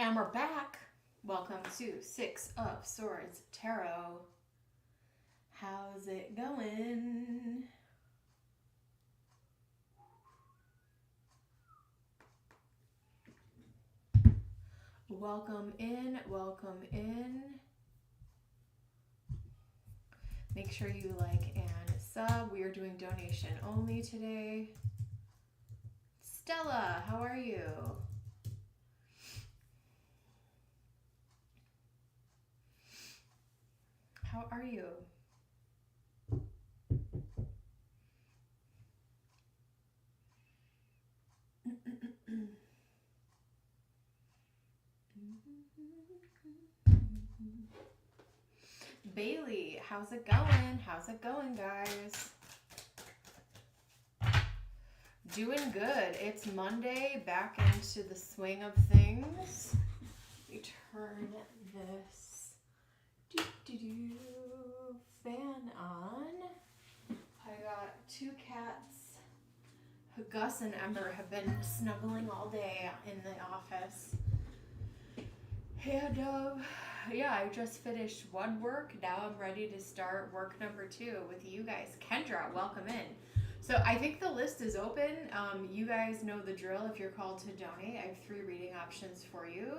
And we're back. Welcome to Six of Swords Tarot. How's it going? Welcome in, welcome in. Make sure you like and sub. We are doing donation only today. Stella, how are you? How are you? Bailey, how's it going? How's it going, guys? Doing good. It's Monday, back into the swing of things. We turn this fan on. I got two cats. Gus and Ember have been snuggling all day in the office. And yeah, I just finished one work. Now I'm ready to start work number 2 with you guys. Kendra, welcome in. So I think the list is open. You guys know the drill. If you're called to donate, I have 3 reading options for you.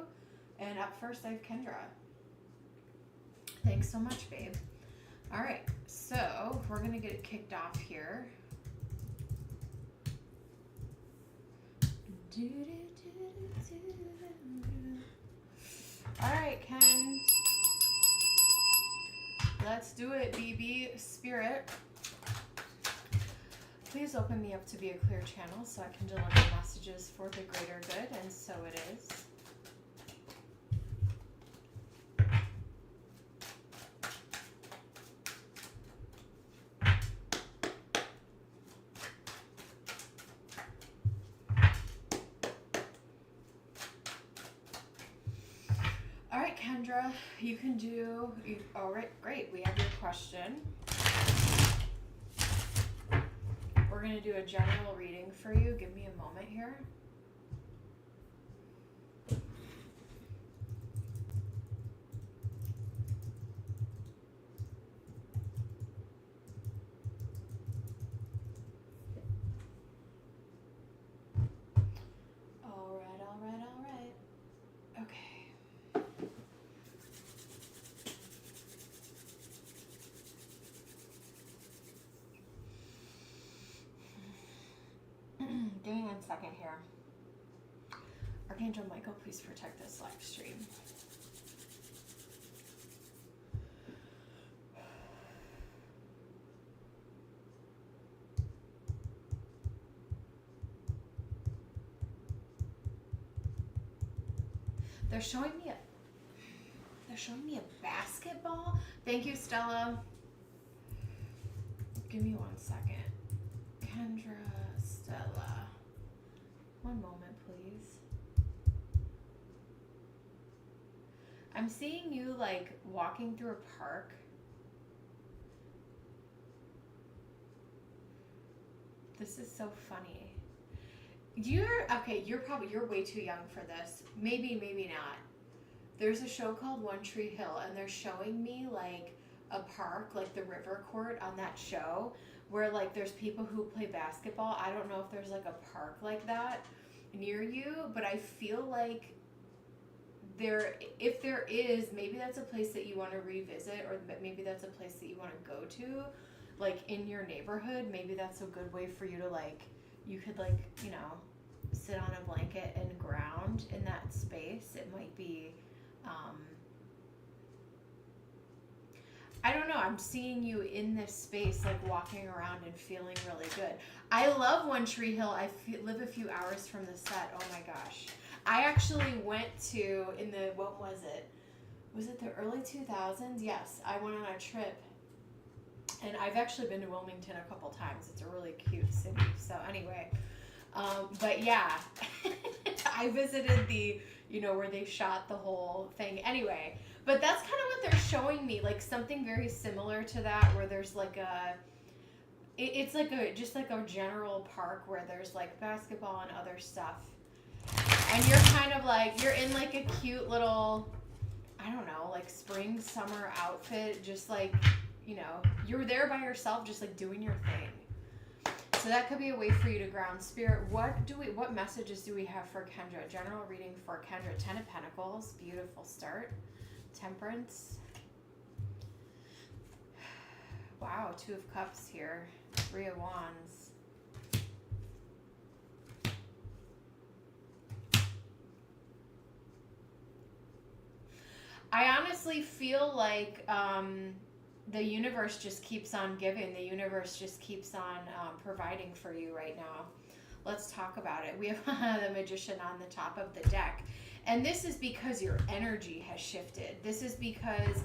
And up first, I have Kendra. Thanks so much, babe. All right, so we're gonna get it kicked off here. All right, Ken. Let's do it, BB Spirit. Please open me up to be a clear channel so I can deliver messages for the greater good, and so it is. All right, Kendra, you can do, all right, great. We have your question. We're going to do a general reading for you. Give me a moment here. All right. Okay. Give me 1 second here. Archangel Michael, please protect this live stream. They're showing me a basketball. Thank you, Stella. Give me 1 second. Kendra, Stella. 1 moment, please. I'm seeing you like walking through a park. This is so funny. You're way too young for this. Maybe not. There's a show called One Tree Hill, and they're showing me like a park, like the river court on that show, where like there's people who play basketball. I don't know if there's like a park like that near you, but I feel like if there is, maybe that's a place that you want to revisit, or maybe that's a place that you want to go to, like in your neighborhood. Maybe that's a good way for you to like, you could like, you know, sit on a blanket and ground in that space. It might be, I don't know, I'm seeing you in this space, like walking around and feeling really good. I love One Tree Hill. I live a few hours from the set. Oh my gosh. I actually went to, what was it? Was it the early 2000s? Yes, I went on a trip. And I've actually been to Wilmington a couple times. It's a really cute city. So anyway, but yeah, I visited the, where they shot the whole thing. Anyway, but that's kind of what they're showing me, like something very similar to that, where there's like it's like just a general park where there's like basketball and other stuff. And you're kind of like, you're in like a cute little, I don't know, like spring, summer outfit, just like, you know, you're there by yourself, just like doing your thing. So that could be a way for you to ground. Spirit, what messages do we have for Kendra? General reading for Kendra. 10 of Pentacles, beautiful start. Temperance. Wow, 2 of Cups here. 3 of Wands. I honestly feel like the universe just keeps on giving. The universe just keeps on providing for you right now. Let's talk about it. We have the Magician on the top of the deck. And this is because your energy has shifted. This is because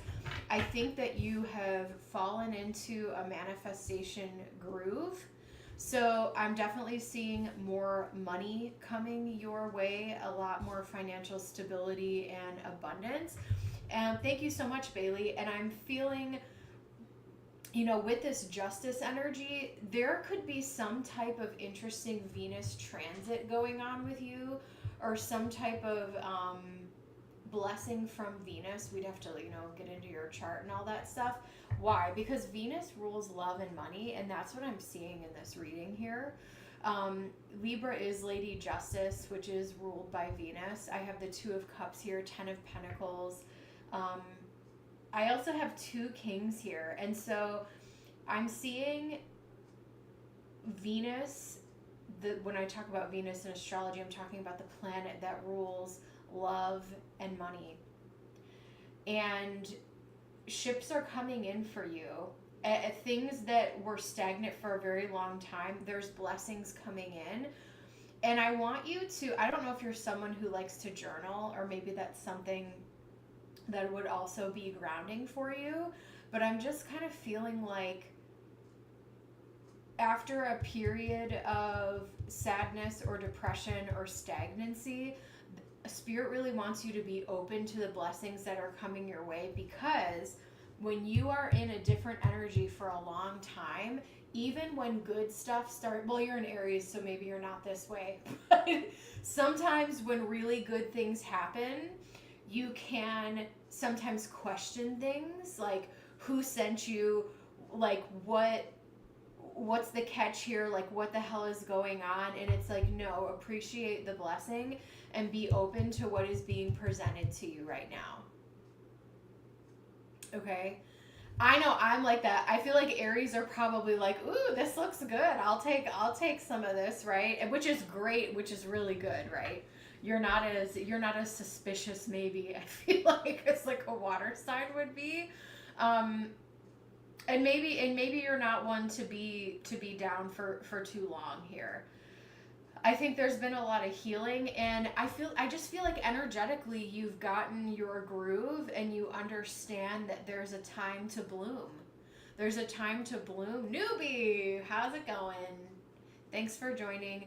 I think that you have fallen into a manifestation groove. So I'm definitely seeing more money coming your way, a lot more financial stability and abundance. And thank you so much, Bailey. And I'm feeling, you know, with this justice energy, there could be some type of interesting Venus transit going on with you, or some type of blessing from Venus. We'd have to, you know, get into your chart and all that stuff. Why? Because Venus rules love and money, and that's what I'm seeing in this reading here. Libra is Lady Justice, which is ruled by Venus. I have the 2 of Cups here, 10 of Pentacles. I also have 2 Kings here, and so I'm seeing Venus. When I talk about Venus in astrology, I'm talking about the planet that rules love and money. And ships are coming in for you. Things that were stagnant for a very long time, there's blessings coming in. And I want you to, I don't know if you're someone who likes to journal, or maybe that's something that would also be grounding for you, but I'm just kind of feeling like after a period of sadness or depression or stagnancy, Spirit really wants you to be open to the blessings that are coming your way, because when you are in a different energy for a long time, even when good stuff well, you're in Aries, so maybe you're not this way, but sometimes when really good things happen, you can sometimes question things like who sent you, like what's the catch here, like what the hell is going on. And it's like, no, appreciate the blessing and be open to what is being presented to you right now. Okay, I know I'm like that. I feel like Aries are probably like, ooh, this looks good, I'll take some of this, right? And which is great, which is really good, right? You're not as suspicious, maybe, I feel like, as like a water sign would be. And maybe you're not one to be down for too long here. I think there's been a lot of healing, and I just feel like energetically you've gotten your groove, and you understand that there's a time to bloom. There's a time to bloom. Newbie, how's it going? Thanks for joining.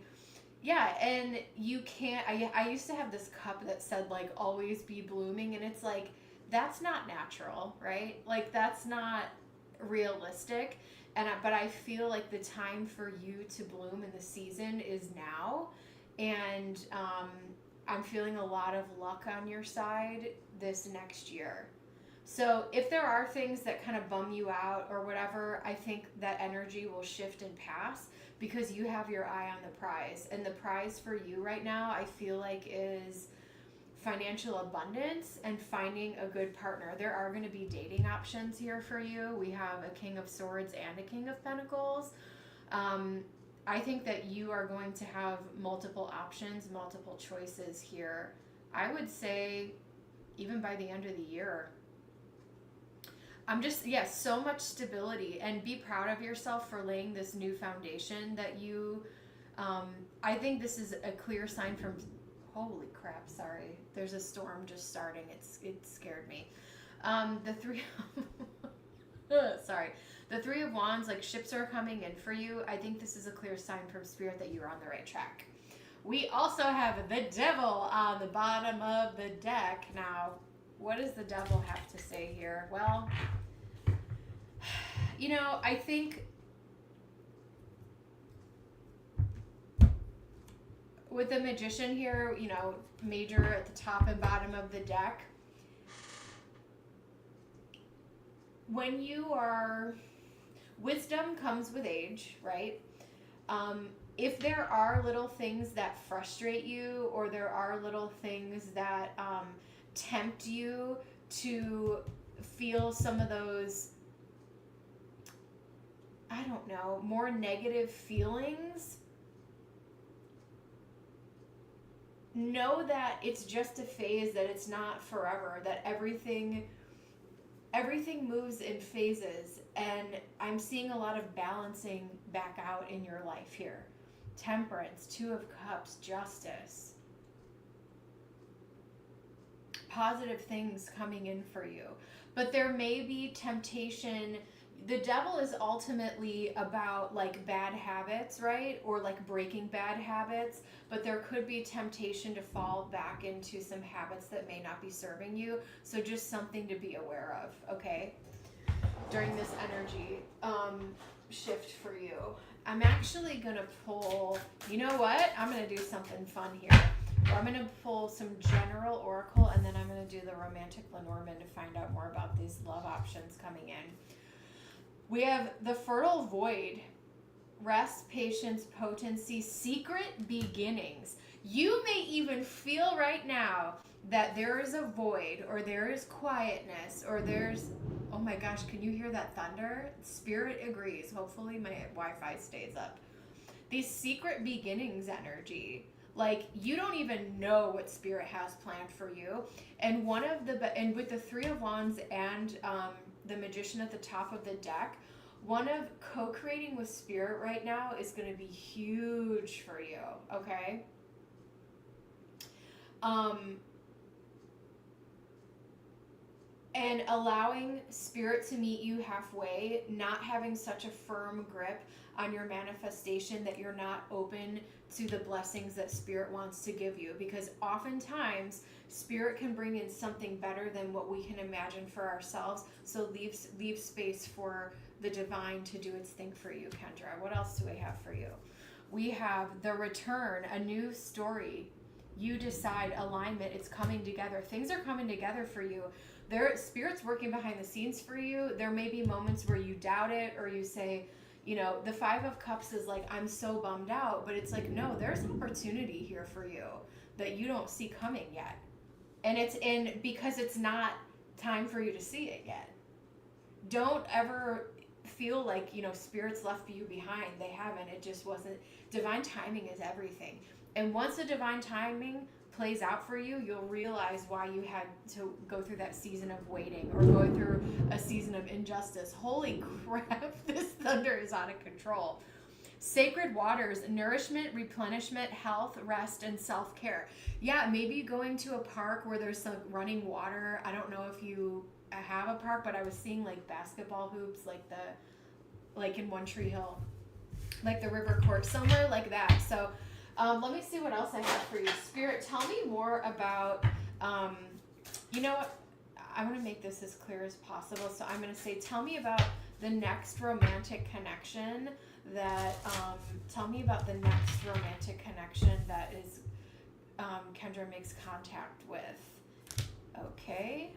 Yeah, and you can't, I used to have this cup that said like always be blooming, and it's like, that's not natural, right? Like that's not realistic. But I feel like the time for you to bloom in the season is now. And I'm feeling a lot of luck on your side this next year. So if there are things that kind of bum you out or whatever, I think that energy will shift and pass, because you have your eye on the prize. And the prize for you right now, I feel like, is financial abundance and finding a good partner. There are going to be dating options here for you. We have a King of Swords and a King of Pentacles. I think that you are going to have multiple options, multiple choices here. I would say even by the end of the year. I'm just, yes, so much stability, and be proud of yourself for laying this new foundation that you, I think this is a clear sign from, holy crap, sorry. There's a storm just starting. It scared me. The Three of Wands, like ships are coming in for you. I think this is a clear sign from Spirit that you're on the right track. We also have the Devil on the bottom of the deck. Now, what does the Devil have to say here? Well, you know, I think with the Magician here, you know, major at the top and bottom of the deck. When you are, wisdom comes with age, right? If there are little things that frustrate you, or there are little things that tempt you to feel some of those, I don't know, more negative feelings, know that it's just a phase, that it's not forever, that everything moves in phases. And I'm seeing a lot of balancing back out in your life here. Temperance, Two of Cups, Justice. Positive things coming in for you. But there may be temptation. The devil is ultimately about like bad habits, right? Or like breaking bad habits. But there could be temptation to fall back into some habits that may not be serving you. So just something to be aware of, okay? During this energy shift for you. I'm actually going to pull, you know what? I'm going to do something fun here. I'm going to pull some general oracle, and then I'm going to do the romantic Lenormand to find out more about these love options coming in. We have the fertile void, rest, patience, potency, secret beginnings. You may even feel right now that there is a void, or there is quietness, or there's, oh my gosh, can you hear that thunder? Spirit agrees. Hopefully my Wi-Fi stays up. These secret beginnings energy, like you don't even know what Spirit has planned for you. And and with the Three of Wands and the Magician at the top of the deck, one of co-creating with Spirit right now is going to be huge for you, okay? And allowing Spirit to meet you halfway, not having such a firm grip on your manifestation that you're not open to the blessings that Spirit wants to give you. Because oftentimes, Spirit can bring in something better than what we can imagine for ourselves. So leave space for the divine to do its thing for you, Kendra. What else do we have for you? We have the return, a new story. You decide, alignment, it's coming together. Things are coming together for you. Spirit's working behind the scenes for you. There may be moments where you doubt it, or you say, you know, the Five of Cups is like, I'm so bummed out. But it's like, no, there's opportunity here for you that you don't see coming yet. And it's in because it's not time for you to see it yet. Don't ever feel like, you know, Spirit's left you behind. They haven't. It just wasn't. Divine timing is everything. And once the divine timing plays out for you, you'll realize why you had to go through that season of waiting, or going through a season of injustice. Holy crap, this thunder is out of control. Sacred waters, nourishment, replenishment, health, rest, and self-care. Yeah, maybe going to a park where there's some running water. I don't know if you have a park, but I was seeing like basketball hoops, like in One Tree Hill, like the river court, somewhere like that. So let me see what else I have for you. Spirit, tell me more about, you know what? I want to make this as clear as possible. So I'm going to say, tell me about the next romantic connection that, tell me about the next romantic connection that is, Kendra makes contact with. Okay.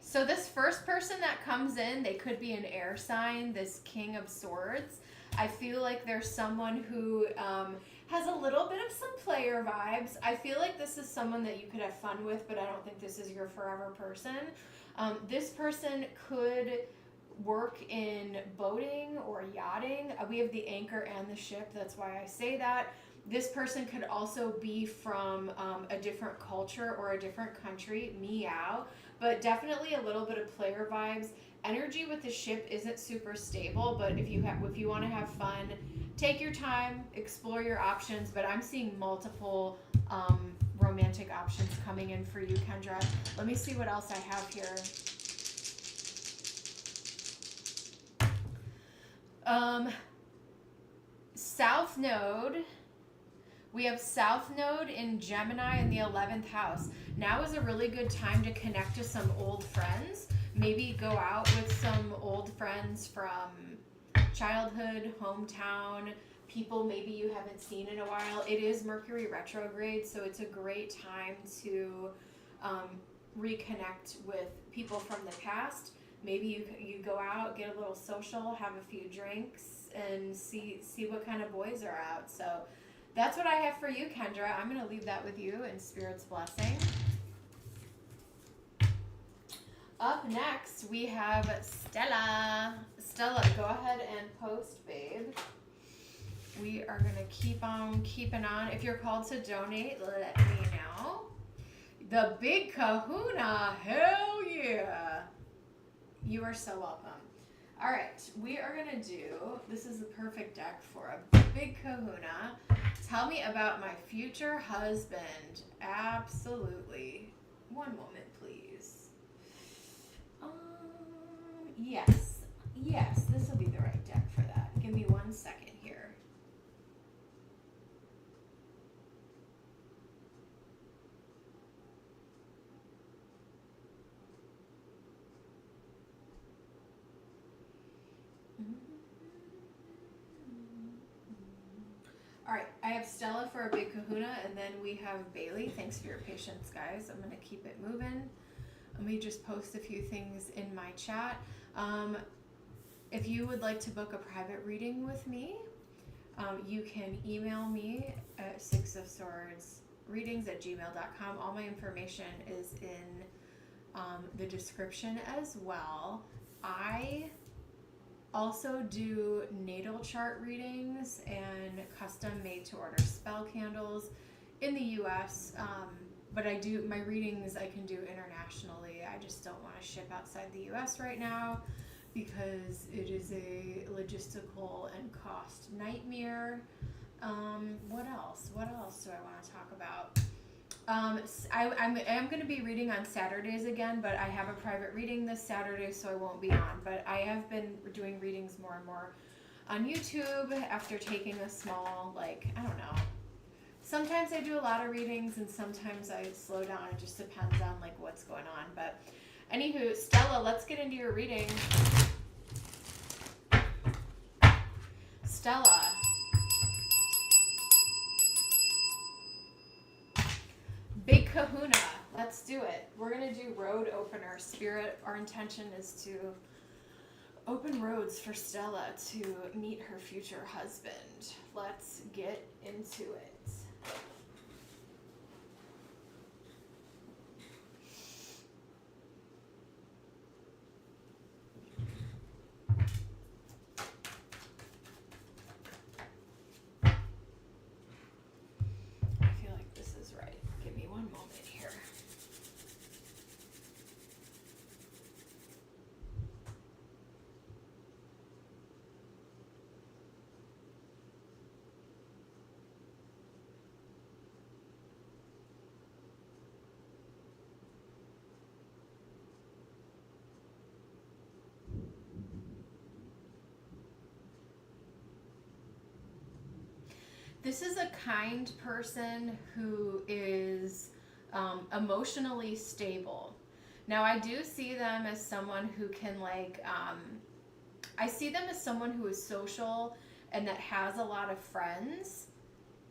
So this first person that comes in, they could be an air sign, this King of Swords. I feel like there's someone who has a little bit of some player vibes. I feel like this is someone that you could have fun with, but I don't think this is your forever person. This person could work in boating or yachting. We have the anchor and the ship. That's why I say that. This person could also be from a different culture or a different country. Meow. But definitely a little bit of player vibes. Energy with the ship isn't super stable, but if you want to have fun, take your time, explore your options. But I'm seeing multiple romantic options coming in for you, Kendra. Let me see what else I have here. South Node. We have South Node in Gemini in the 11th house. Now is a really good time to connect to some old friends. Maybe go out with some old friends from childhood, hometown, people maybe you haven't seen in a while. It is Mercury retrograde, so it's a great time to reconnect with people from the past. Maybe you go out, get a little social, have a few drinks, and see what kind of boys are out. So that's what I have for you, Kendra. I'm going to leave that with you in Spirit's blessing. Up next, we have Stella. Stella, go ahead and post, babe. We are going to keep on keeping on. If you're called to donate, let me know. The Big Kahuna. Hell yeah. You are so welcome. All right, we are going to do, this is the perfect deck for a Big Kahuna. Tell me about my future husband. Absolutely. One moment, please. Yes, this will be the right deck for that. Give me 1 second here. All right, I have Stella for a Big Kahuna, and then we have Bailey. Thanks for your patience, guys. I'm going to keep it moving. Let me just post a few things in my chat. If you would like to book a private reading with me, you can email me at sixofswordsreadings@gmail.com. All my information is in the description as well. I also do natal chart readings and custom made to order spell candles in the US, but my readings I can do internationally. I just don't want to ship outside the US right now because it is a logistical and cost nightmare. What else do I want to talk about? I'm going to be reading on Saturdays again, but I have a private reading this Saturday, so I won't be on. But I have been doing readings more and more on YouTube after taking a small, I don't know. Sometimes I do a lot of readings, and sometimes I slow down. It just depends on, what's going on. But anywho, Stella, let's get into your reading. Stella. Big Kahuna. Let's do it. We're going to do road opener. Spirit, our intention is to open roads for Stella to meet her future husband. Let's get into it. This is a kind person who is emotionally stable. Now, I do see them as someone who can I see them as someone who is social and that has a lot of friends.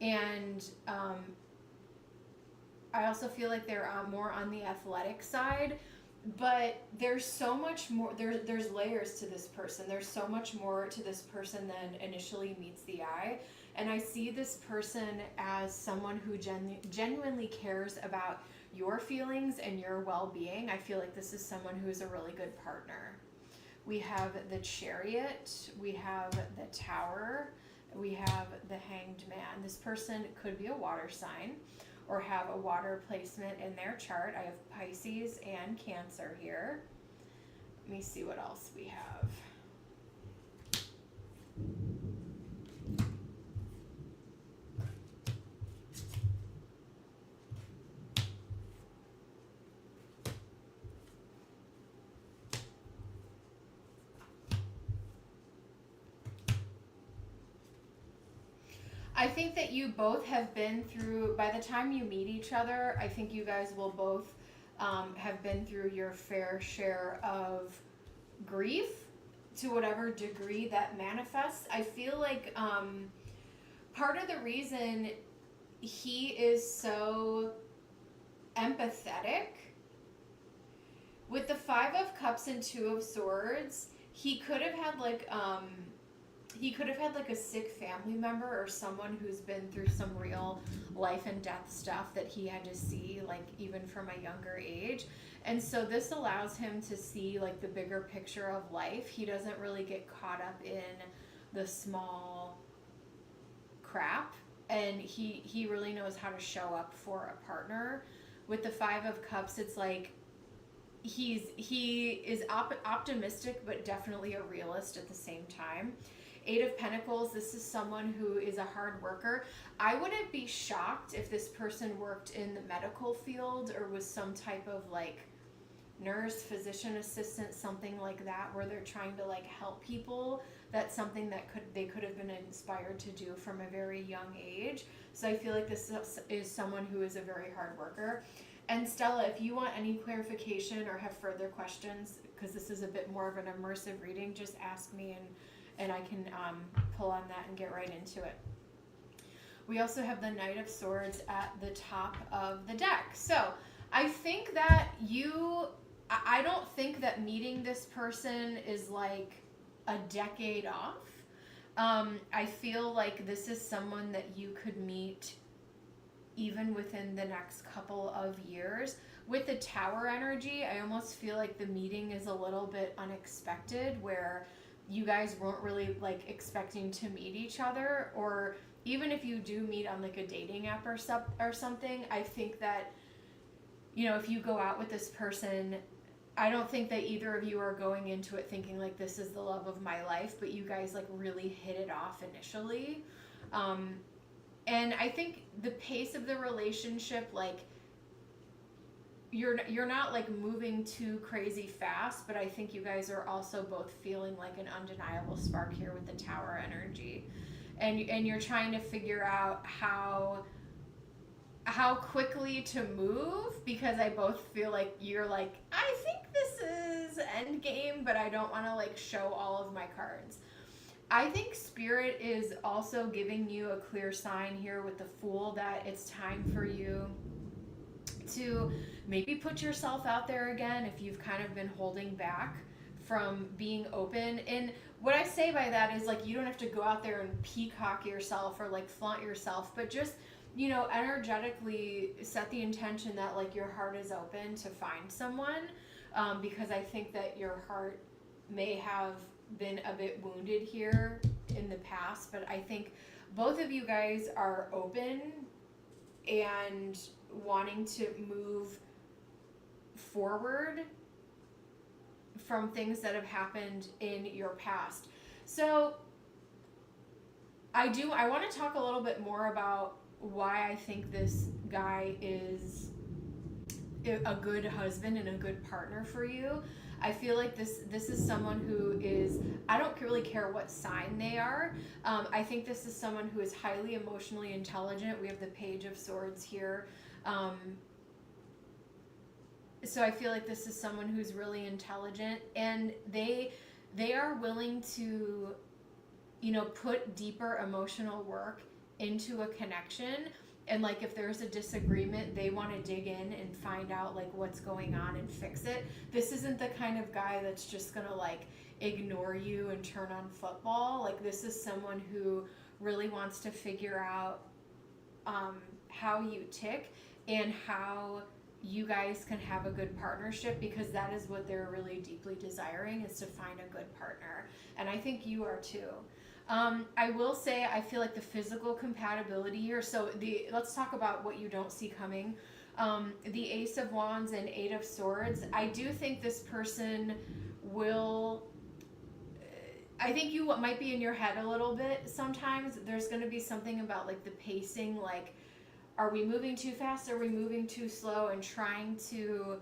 And I also feel like they're more on the athletic side. But there's so much more, there's layers to this person. There's so much more to this person than initially meets the eye. And I see this person as someone who genuinely cares about your feelings and your well-being. I feel like this is someone who is a really good partner. We have the Chariot, we have the Tower, we have the Hanged Man. This person could be a water sign or have a water placement in their chart. I have Pisces and Cancer here. Let me see what else we have. I think that you both have been through, by the time you meet each other, I think you guys will both have been through your fair share of grief, to whatever degree that manifests. I feel like part of the reason he is so empathetic with the Five of Cups and Two of Swords, he could have had like a sick family member or someone who's been through some real life and death stuff that he had to see, like even from a younger age. And so this allows him to see like the bigger picture of life. He doesn't really get caught up in the small crap, and he really knows how to show up for a partner. With the Five of Cups, it's like he is optimistic but definitely a realist at the same time. Eight of Pentacles, this is someone who is a hard worker. I wouldn't be shocked if this person worked in the medical field or was some type of like nurse, physician assistant, something like that, where they're trying to like help people. That's something that they could have been inspired to do from a very young age. So I feel like this is someone who is a very hard worker. And Stella, if you want any clarification or have further questions, because this is a bit more of an immersive reading, just ask me and I can pull on that and get right into it. We also have the Knight of Swords at the top of the deck. So I think that I don't think that meeting this person is like a decade off. I feel like this is someone that you could meet even within the next couple of years. With the Tower energy, I almost feel like the meeting is a little bit unexpected, where you guys weren't really like expecting to meet each other, or even if you do meet on like a dating app or something, I think that, you know, if you go out with this person, I don't think that either of you are going into it thinking like this is the love of my life, but you guys like really hit it off initially. And I think the pace of the relationship, like you're not like moving too crazy fast, but I think you guys are also both feeling like an undeniable spark here with the Tower energy. And you're trying to figure out how quickly to move, because I both feel like you're like, I think this is end game, but I don't want to like show all of my cards. I think Spirit is also giving you a clear sign here with the Fool that it's time for you to maybe put yourself out there again if you've kind of been holding back from being open. And what I say by that is like, you don't have to go out there and peacock yourself or like flaunt yourself, but just, you know, energetically set the intention that like your heart is open to find someone, because I think that your heart may have been a bit wounded here in the past, but I think both of you guys are open and wanting to move forward from things that have happened in your past. So I want to talk a little bit more about why I think this guy is a good husband and a good partner for you. I feel like this is someone who is, I don't really care what sign they are. I think this is someone who is highly emotionally intelligent. We have the Page of Swords here. So I feel like this is someone who's really intelligent, and they are willing to, you know, put deeper emotional work into a connection. And like if there's a disagreement, they want to dig in and find out like what's going on and fix it. This isn't the kind of guy that's just gonna like ignore you and turn on football. Like this is someone who really wants to figure out how you tick and how you guys can have a good partnership, because that is what they're really deeply desiring, is to find a good partner. And I think you are too. I will say I feel like the physical compatibility here, so let's talk about what you don't see coming. The Ace of Wands and Eight of Swords, I do think this person will, I think you might be in your head a little bit sometimes. There's going to be something about like the pacing, like are we moving too fast, are we moving too slow, and trying to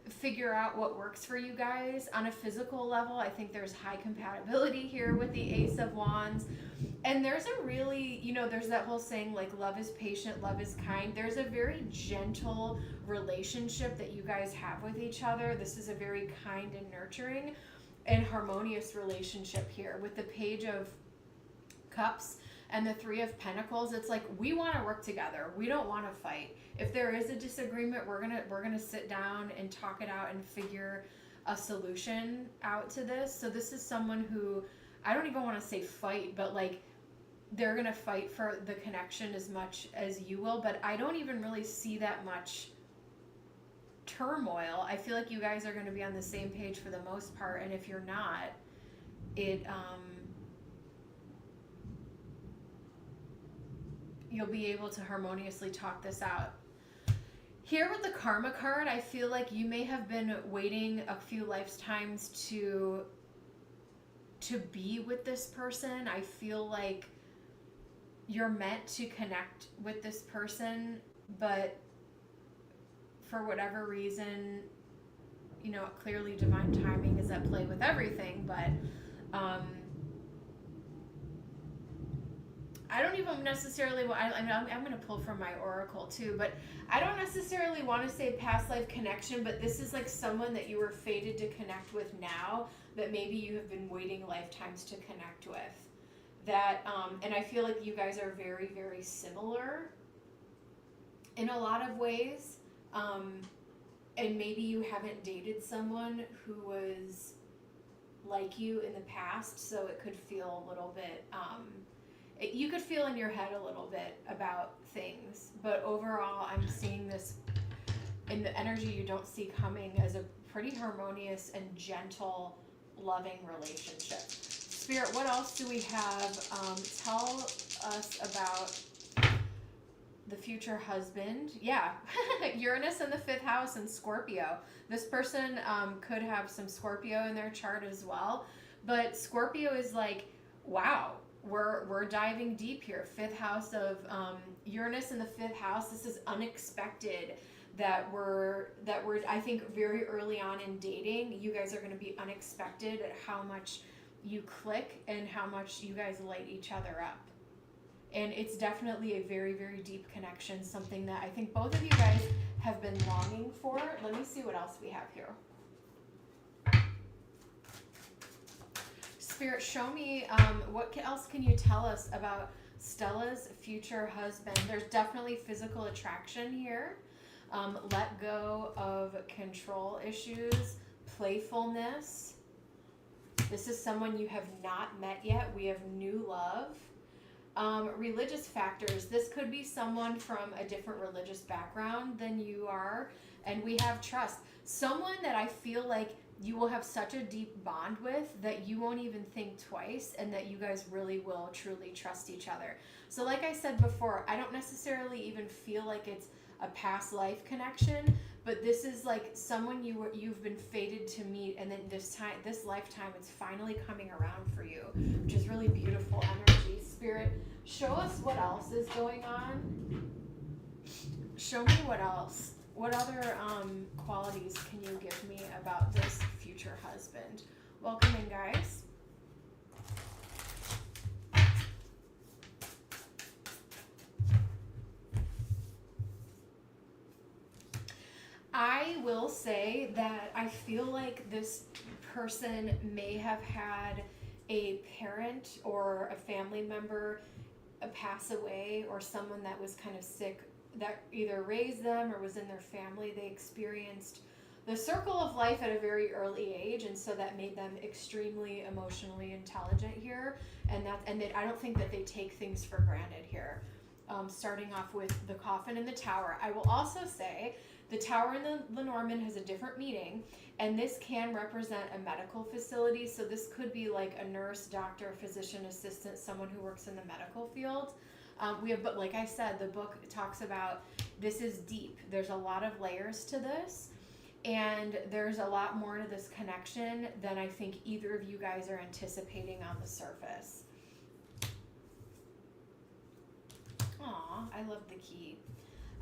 figure out what works for you guys. On a physical level, I think there's high compatibility here with the Ace of Wands. And there's a really, you know, there's that whole saying like love is patient, love is kind. There's a very gentle relationship that you guys have with each other. This is a very kind and nurturing. and harmonious relationship here with the Page of Cups and the Three of Pentacles. It's like, we want to work together. We don't want to fight. If there is a disagreement, we're gonna sit down and talk it out and figure a solution out to this. So this is someone who, I don't even want to say fight, but like, they're gonna fight for the connection as much as you will. But I don't even really see that much turmoil. I feel like you guys are going to be on the same page for the most part, and if you're not, you'll be able to harmoniously talk this out. Here with the Karma card, I feel like you may have been waiting a few lifetimes to be with this person. I feel like you're meant to connect with this person, but for whatever reason, you know, clearly divine timing is at play with everything, but I don't even necessarily, I'm going to pull from my oracle too, but I don't necessarily want to say past life connection, but this is like someone that you were fated to connect with now, that maybe you have been waiting lifetimes to connect with. That, and I feel like you guys are very, very similar in a lot of ways. And maybe you haven't dated someone who was like you in the past, so it could feel a little bit, you could feel in your head a little bit about things, but overall I'm seeing this in the energy you don't see coming as a pretty harmonious and gentle, loving relationship. Spirit, what else do we have? Tell us about the future husband. Yeah, Uranus in the 5th house and Scorpio. This person could have some Scorpio in their chart as well, but Scorpio is like, wow, we're diving deep here. 5th house of Uranus in the 5th house. This is unexpected that we're I think very early on in dating, you guys are going to be unexpected at how much you click and how much you guys light each other up. And it's definitely a very, very deep connection, something that I think both of you guys have been longing for. Let me see what else we have here. Spirit, show me what else can you tell us about Stella's future husband. There's definitely physical attraction here. Let go of control issues, playfulness. This is someone you have not met yet. We have new love. Religious factors. This could be someone from a different religious background than you are. And we have trust. Someone that I feel like you will have such a deep bond with that you won't even think twice, and that you guys really will truly trust each other. So like I said before, I don't necessarily even feel like it's a past life connection, but this is like someone you've been fated to meet, and then this lifetime, it's finally coming around for you, which is really beautiful energy. Spirit, show us what else is going on. Show me what else. What other qualities can you give me about this future husband? Welcome in, guys. I will say that I feel like this person may have had a parent or a family member pass away, or someone that was kind of sick that either raised them or was in their family. They experienced the circle of life at a very early age, and so that made them extremely emotionally intelligent here. And I don't think that they take things for granted here. Starting off with the coffin and the tower. I will also say the tower and the Lenormand has a different meaning, and this can represent a medical facility. So this could be like a nurse, doctor, physician assistant, someone who works in the medical field. But like I said, the book talks about this is deep. There's a lot of layers to this, and there's a lot more to this connection than I think either of you guys are anticipating on the surface. Aw, I love the key.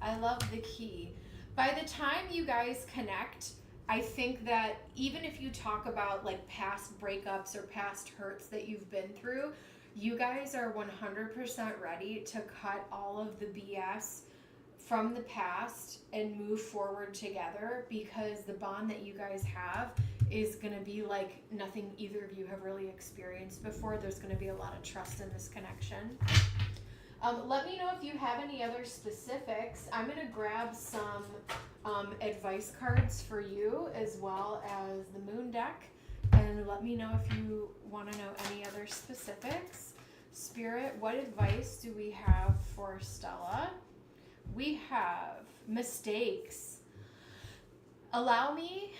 I love the key. By the time you guys connect, I think that even if you talk about like past breakups or past hurts that you've been through, you guys are 100% ready to cut all of the BS from the past and move forward together, because the bond that you guys have is going to be like nothing either of you have really experienced before. There's going to be a lot of trust in this connection. Let me know if you have any other specifics. I'm going to grab some advice cards for you as well as the moon deck. And let me know if you want to know any other specifics. Spirit, what advice do we have for Stella? We have mistakes. Allow me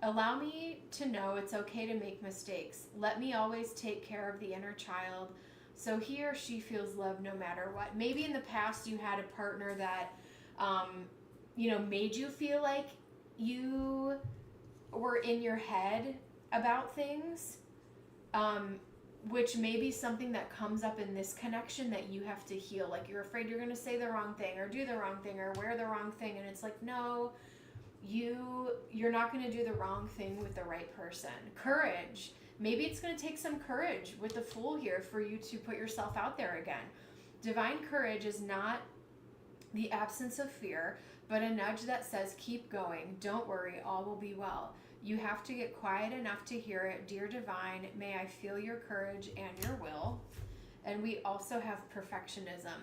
to know it's okay to make mistakes. Let me always take care of the inner child so he or she feels loved no matter what. Maybe in the past you had a partner that, made you feel like you were in your head about things, which may be something that comes up in this connection that you have to heal. Like you're afraid you're going to say the wrong thing or do the wrong thing or wear the wrong thing. And it's like, no, you're not going to do the wrong thing with the right person. Courage. Maybe it's going to take some courage with the Fool here for you to put yourself out there again. Divine courage is not the absence of fear, but a nudge that says, keep going. Don't worry. All will be well. You have to get quiet enough to hear it. Dear Divine, may I feel your courage and your will. And we also have perfectionism.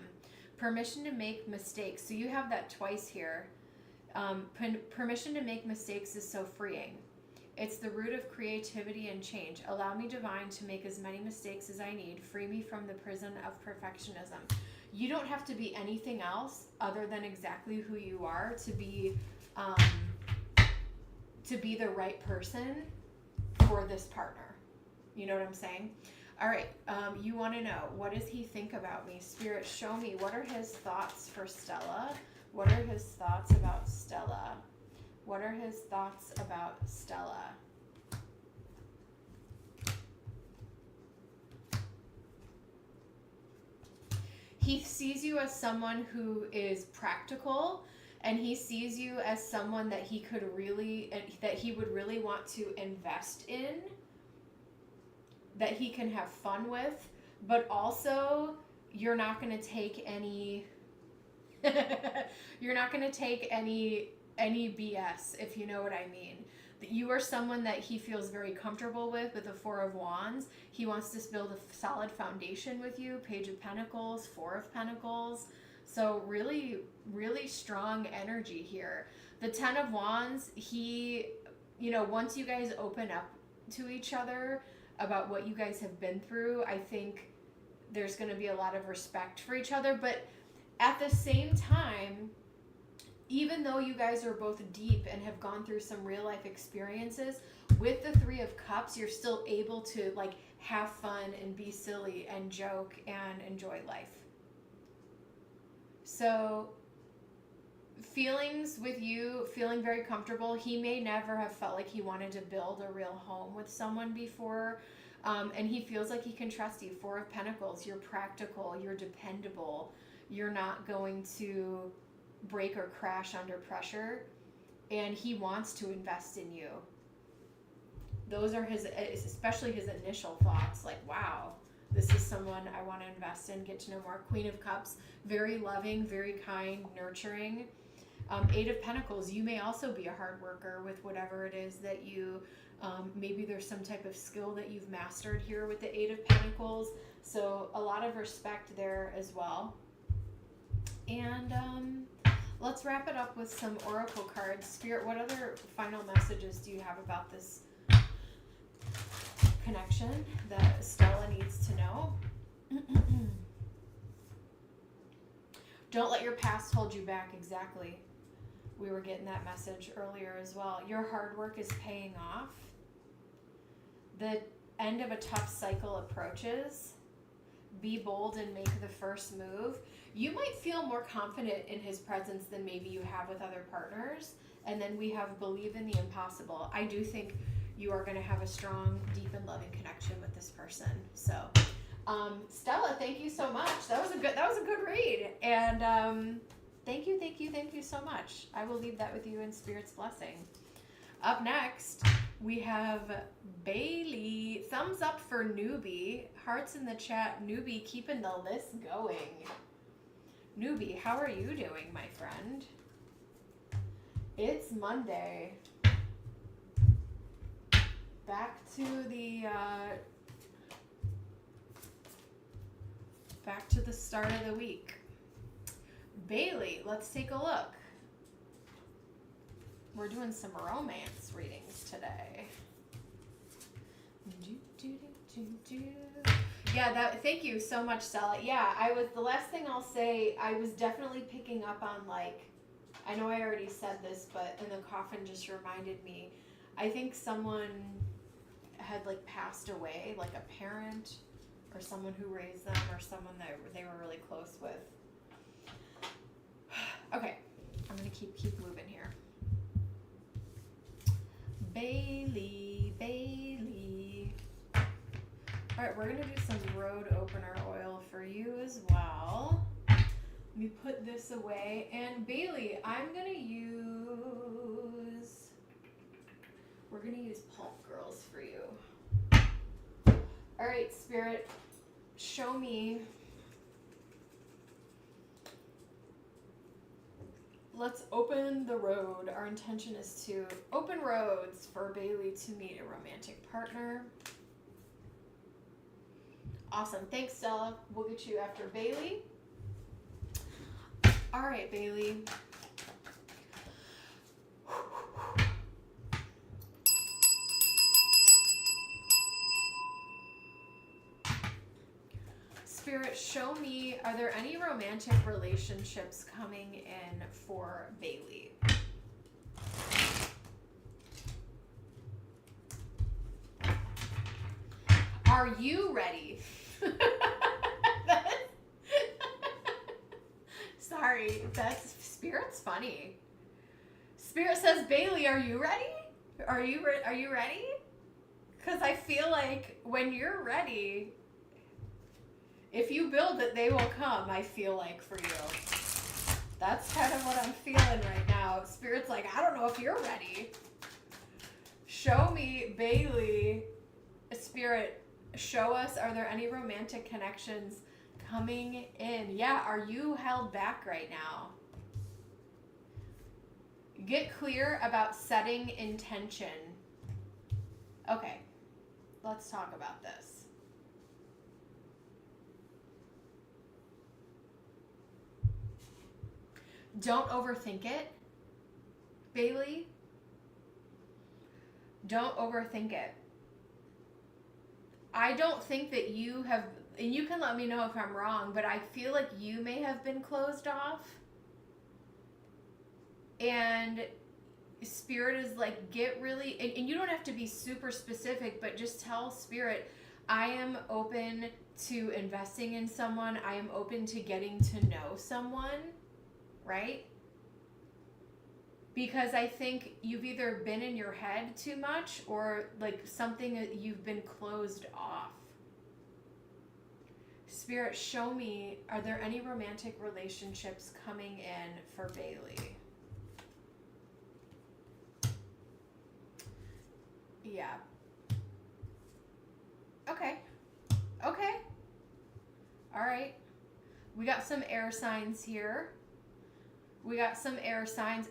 Permission to make mistakes. So you have that twice here. Permission to make mistakes is so freeing. It's the root of creativity and change. Allow me, Divine, to make as many mistakes as I need. Free me from the prison of perfectionism. You don't have to be anything else other than exactly who you are to be the right person for this partner. You know what I'm saying? All right. You want to know, what does he think about me? Spirit, show me. What are his thoughts for Stella? What are his thoughts about Stella? What are his thoughts about Stella? He sees you as someone who is practical, and he sees you as someone that he would really want to invest in, that he can have fun with, but also you're not going to take any you're not going to take any BS, if you know what I mean. You are someone that he feels very comfortable with the Four of Wands. He wants to build a solid foundation with you. Page of Pentacles, Four of Pentacles. So really, really strong energy here. The Ten of Wands, once you guys open up to each other about what you guys have been through, I think there's going to be a lot of respect for each other. But at the same time, even though you guys are both deep and have gone through some real life experiences, with the Three of Cups, you're still able to have fun and be silly and joke and enjoy life. So feelings with you, feeling very comfortable. He may never have felt like he wanted to build a real home with someone before. And he feels like he can trust you. Four of Pentacles, you're practical, you're dependable. You're not going to break or crash under pressure, and he wants to invest in you. Those are especially his initial thoughts, like, wow, this is someone I want to invest in, get to know more. Queen of Cups, very loving, very kind, nurturing. Eight of Pentacles, you may also be a hard worker with whatever it is that you, maybe there's some type of skill that you've mastered here with the Eight of Pentacles. So a lot of respect there as well. And let's wrap it up with some oracle cards. Spirit, what other final messages do you have about this connection that Stella needs to know? Don't let your past hold you back. Exactly. We were getting that message earlier as well. Your hard work is paying off. The end of a tough cycle approaches. Be bold and make the first move. You might feel more confident in his presence than maybe you have with other partners. And then we have believe in the impossible. I do think you are going to have a strong, deep, and loving connection with this person. So, Stella, thank you so much. That was a good read. And thank you so much. I will leave that with you in Spirit's blessing. Up next, we have Bailey. Thumbs up for Newbie. Hearts in the chat. Newbie, keeping the list going. Newbie, how are you doing, my friend? It's Monday. back to the start of the week. Bailey, let's take a look. We're doing some romance readings today. Yeah, thank you so much, Stella. Yeah, the last thing I'll say, I was definitely picking up on, like, I know I already said this, but and the coffin just reminded me, I think someone had, like, passed away, like a parent or someone who raised them or someone that they were really close with. Okay, I'm gonna keep moving here. Bailey. All right, we're gonna do some road opener oil for you as well. Let me put this away. And Bailey, we're gonna use Pulp Girls for you. All right, Spirit, show me. Let's open the road. Our intention is to open roads for Bailey to meet a romantic partner. Awesome. Thanks, Stella. We'll get you after Bailey. All right, Bailey. Spirit, show me, are there any romantic relationships coming in for Bailey? Are you ready? Sorry, Spirit's funny. Spirit says, Bailey, are you ready? Are you ready? Because I feel like when you're ready, if you build it, they will come, I feel like, for you. That's kind of what I'm feeling right now. Spirit's like, I don't know if you're ready. Show me, Bailey. Spirit, show us, are there any romantic connections coming in? Yeah, are you held back right now? Get clear about setting intention. Okay, let's talk about this. Don't overthink it, Bailey. Don't overthink it. I don't think that you have, and you can let me know if I'm wrong, but I feel like you may have been closed off. And Spirit is like, get really, and you don't have to be super specific, but just tell Spirit, I am open to investing in someone. I am open to getting to know someone, right? Because I think you've either been in your head too much or like something that you've been closed off. Spirit, show me, are there any romantic relationships coming in for Bailey? Yeah. Okay. All right. We got some air signs here.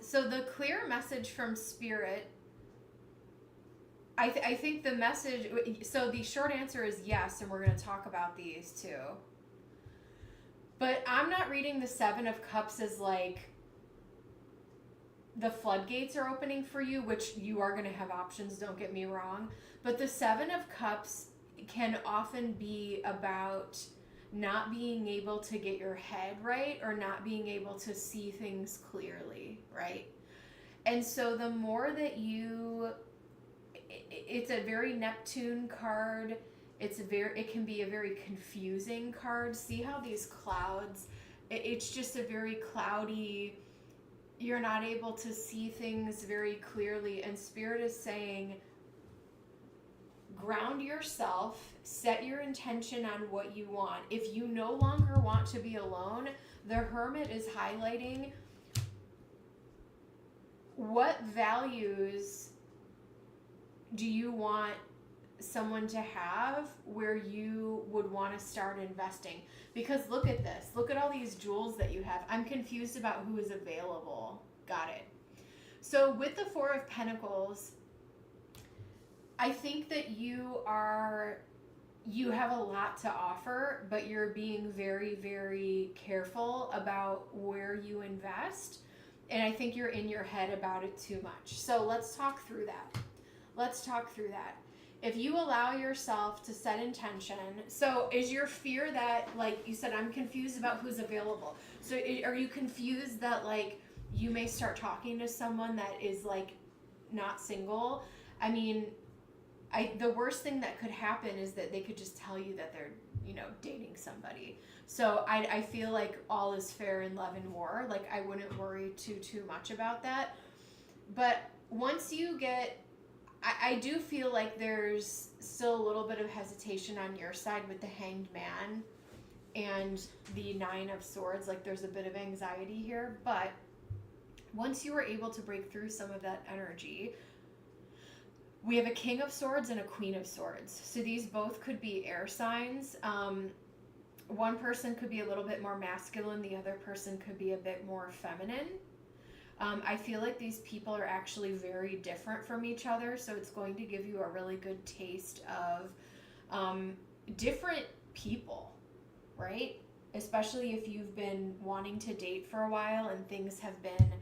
So the clear message from Spirit, I think the message, so the short answer is yes, and we're going to talk about these too. But I'm not reading the Seven of Cups as like the floodgates are opening for you, which you are going to have options, don't get me wrong. But the Seven of Cups can often be about not being able to get your head right or not being able to see things clearly, right? And so the more that it's a very Neptune card. It can be a very confusing card. See how these clouds, it's just a very cloudy, you're not able to see things very clearly. And Spirit is saying, ground yourself, set your intention on what you want. If you no longer want to be alone, the Hermit is highlighting what values do you want someone to have where you would want to start investing. Because look at this. Look at all these jewels that you have. I'm confused about who is available. Got it. So with the Four of Pentacles, I think that you have a lot to offer, but you're being very, very careful about where you invest. And I think you're in your head about it too much. So let's talk through that. If you allow yourself to set intention, so is your fear that, like you said, I'm confused about who's available. So are you confused that, like, you may start talking to someone that is, like, not single? I mean, the worst thing that could happen is that they could just tell you that they're, dating somebody. So I feel like all is fair in love and war. Like, I wouldn't worry too much about that. But once you get, I do feel like there's still a little bit of hesitation on your side with the Hanged Man and the Nine of Swords. Like, there's a bit of anxiety here. But once you were able to break through some of that energy, we have a King of Swords and a Queen of Swords. So these both could be air signs. One person could be a little bit more masculine. The other person could be a bit more feminine. I feel like these people are actually very different from each other. So it's going to give you a really good taste of different people, right? Especially if you've been wanting to date for a while and things have been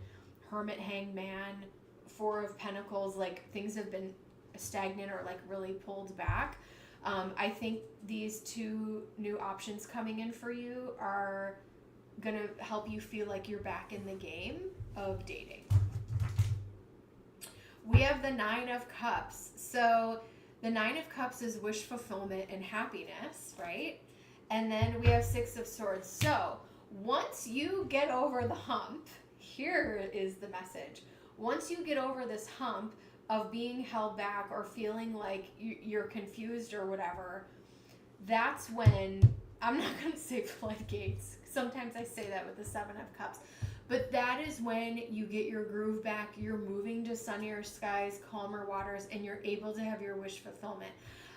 Hermit, Hanged Man, Four of Pentacles, like things have been stagnant or like really pulled back. I think these two new options coming in for you are going to help you feel like you're back in the game of dating. We have the Nine of Cups. So the Nine of Cups is wish fulfillment and happiness, right? And then we have Six of Swords. So once you get over the hump, here is the message. Once you get over this hump of being held back or feeling like you're confused or whatever, that's when, I'm not going to say floodgates. Sometimes I say that with the Seven of Cups. But that is when you get your groove back, you're moving to sunnier skies, calmer waters, and you're able to have your wish fulfillment.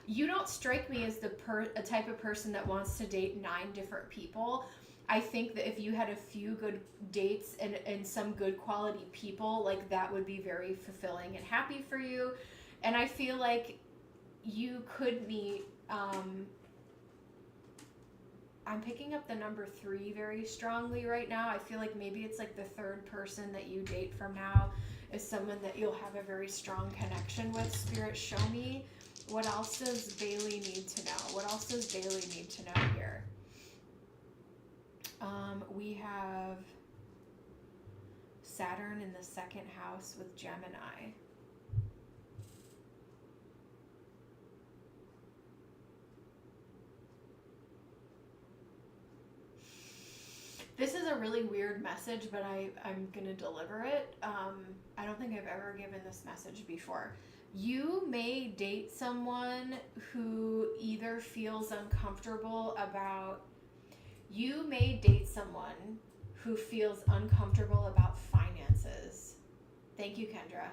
You don't strike me as a type of person that wants to date 9 different people. I think that if you had a few good dates and some good quality people, like that would be very fulfilling and happy for you. And I feel like you could meet, I'm picking up the number 3 very strongly right now. I feel like maybe it's like the third person that you date from now is someone that you'll have a very strong connection with. Spirit, show me, what else does Bailey need to know? What else does Bailey need to know here? We have Saturn in the 2nd house with Gemini. This is a really weird message, but I'm going to deliver it. I don't think I've ever given this message before. You may date someone who either feels uncomfortable about finances. Thank you, Kendra.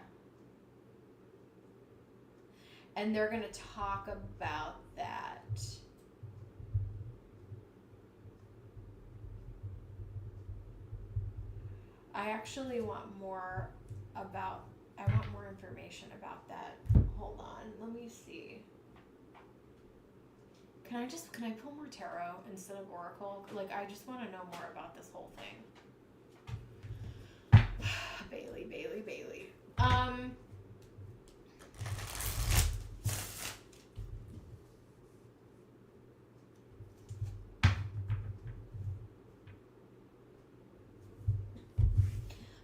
And they're going to talk about that. I actually want more information about that. Hold on, let me see. Can I pull more tarot instead of oracle? Like, I just want to know more about this whole thing. Bailey.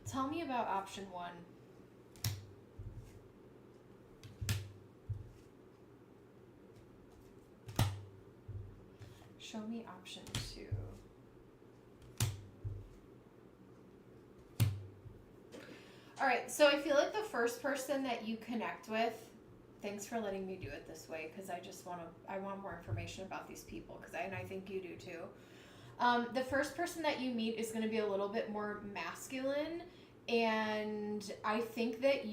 Tell me about option 1. Show me option 2. All right, so I feel like the first person that you connect with, thanks for letting me do it this way, because I want more information about these people, and I think you do too. The first person that you meet is going to be a little bit more masculine, and I think that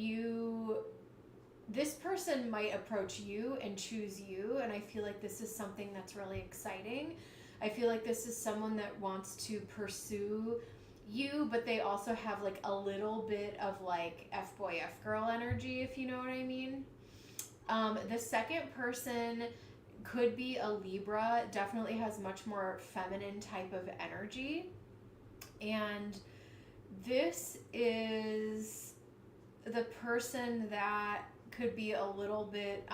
this person might approach you and choose you, and I feel like this is something that's really exciting. I feel like this is someone that wants to pursue you, but they also have like a little bit of like F-boy, F-girl energy, if you know what I mean. The second person could be a Libra, definitely has much more feminine type of energy. And this is the person that could be a little bit,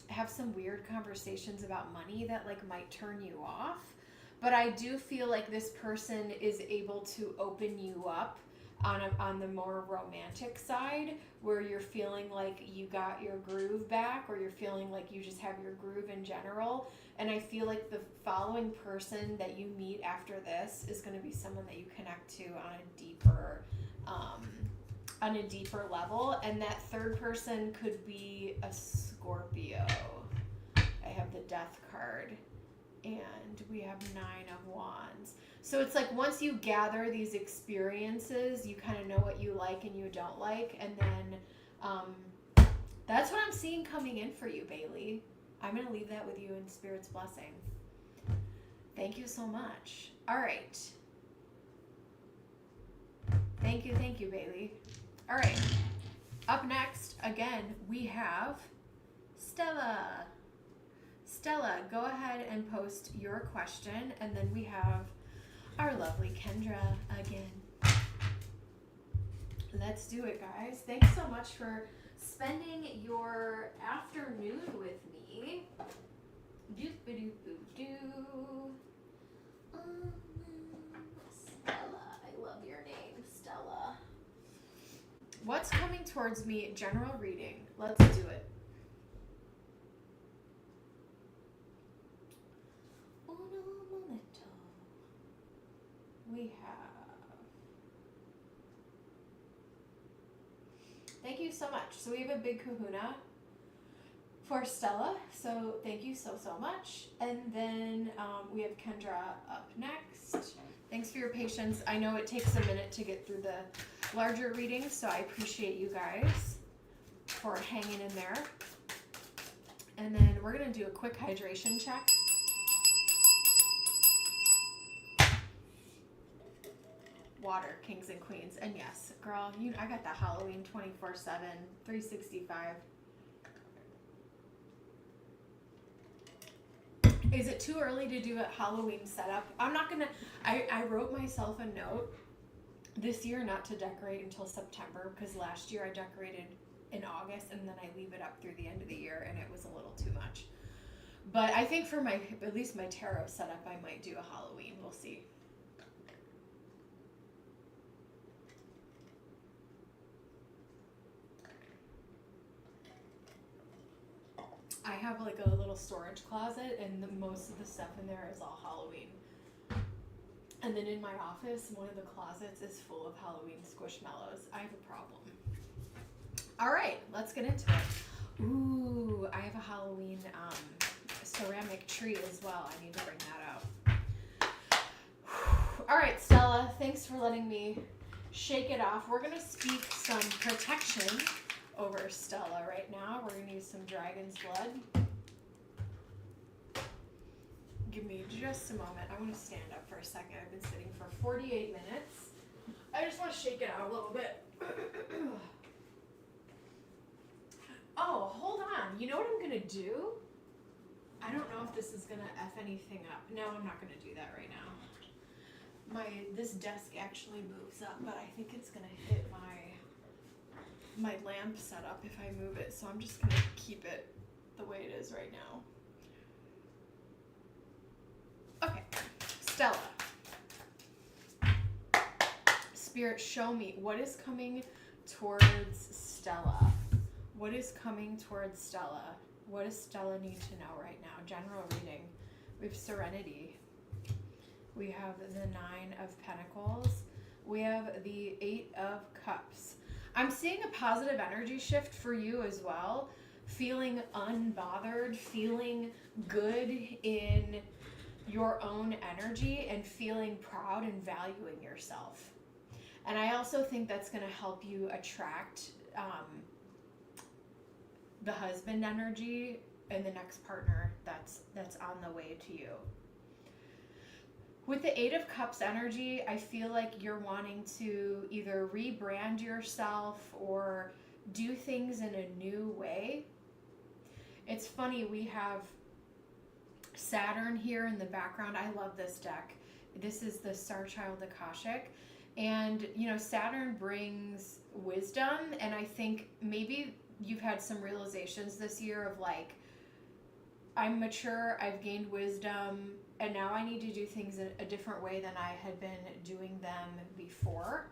have some weird conversations about money that like might turn you off. But I do feel like this person is able to open you up on the more romantic side, where you're feeling like you got your groove back, or you're feeling like you just have your groove in general. And I feel like the following person that you meet after this is going to be someone that you connect to on a deeper level. And that third person could be a Scorpio. I have the Death card, and we have 9 of Wands. So it's like once you gather these experiences, you kind of know what you like and you don't like. And then that's what I'm seeing coming in for you, Bailey. I'm going to leave that with you in Spirit's blessing. Thank you so much. All right. Thank you, Bailey. All right. Up next, again, we have Stella. Stella, go ahead and post your question, and then we have our lovely Kendra again. Let's do it, guys. Thanks so much for spending your afternoon with me. Stella, I love your name, Stella. What's coming towards me? General reading. Let's do it. We have. Thank you so much. So we have a big kahuna for Stella. So thank you so much. And then we have Kendra up next. Thanks for your patience. I know it takes a minute to get through the larger readings, so I appreciate you guys for hanging in there. And then we're going to do a quick hydration check. Water, kings and queens. And yes, girl, I got that Halloween 24/7, 365. Is it too early to do a Halloween setup? I'm not gonna, I wrote myself a note this year not to decorate until September, because last year I decorated in August and then I leave it up through the end of the year and it was a little too much. But I think for at least my tarot setup, I might do a Halloween. We'll see. I have like a little storage closet, and most of the stuff in there is all Halloween. And then in my office, one of the closets is full of Halloween squishmallows. I have a problem. All right, let's get into it. Ooh, I have a Halloween ceramic tree as well. I need to bring that out. All right, Stella, thanks for letting me shake it off. We're going to speak some protection over Stella right now. We're going to use some dragon's blood. Give me just a moment. I want to stand up for a second. I've been sitting for 48 minutes. I just want to shake it out a little bit. Oh, hold on. You know what I'm going to do? I don't know if this is going to F anything up. No, I'm not going to do that right now. This desk actually moves up, but I think it's going to hit my lamp setup if I move it, so I'm just going to keep it the way it is right now. Okay, Stella. Spirit, show me what is coming towards Stella. What is coming towards Stella? What does Stella need to know right now? General reading. We have Serenity. We have the 9 of Pentacles. We have the 8 of Cups. I'm seeing a positive energy shift for you as well. Feeling unbothered, feeling good in your own energy, and feeling proud and valuing yourself. And I also think that's going to help you attract the husband energy and the next partner that's on the way to you. With the 8 of Cups energy, I feel like you're wanting to either rebrand yourself or do things in a new way. It's funny, we have Saturn here in the background. I love this deck. This is the Star Child Akashic. And, you know, Saturn brings wisdom. And I think maybe you've had some realizations this year of like, I'm mature, I've gained wisdom, and now I need to do things in a different way than I had been doing them before.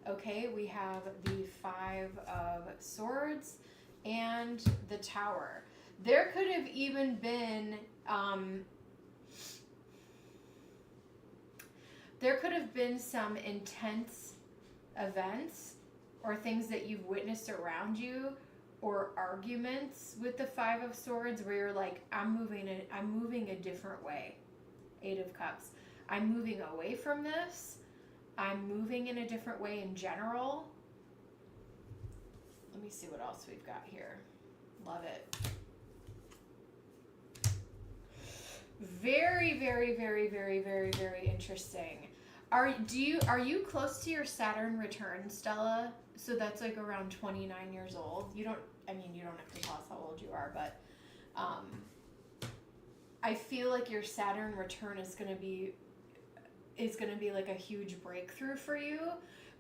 Okay, we have the Five of Swords and the Tower. There could have even been, some intense events or things that you've witnessed around you, or arguments with the Five of Swords where you're like, I'm moving a different way. Eight of Cups. I'm moving away from this. I'm moving in a different way in general. Let me see what else we've got here. Love it. Very, very, very, very, very, very interesting. Are you close to your Saturn return, Stella? So that's like around 29 years old. You don't have to tell us how old you are, but I feel like your Saturn return is gonna be like a huge breakthrough for you,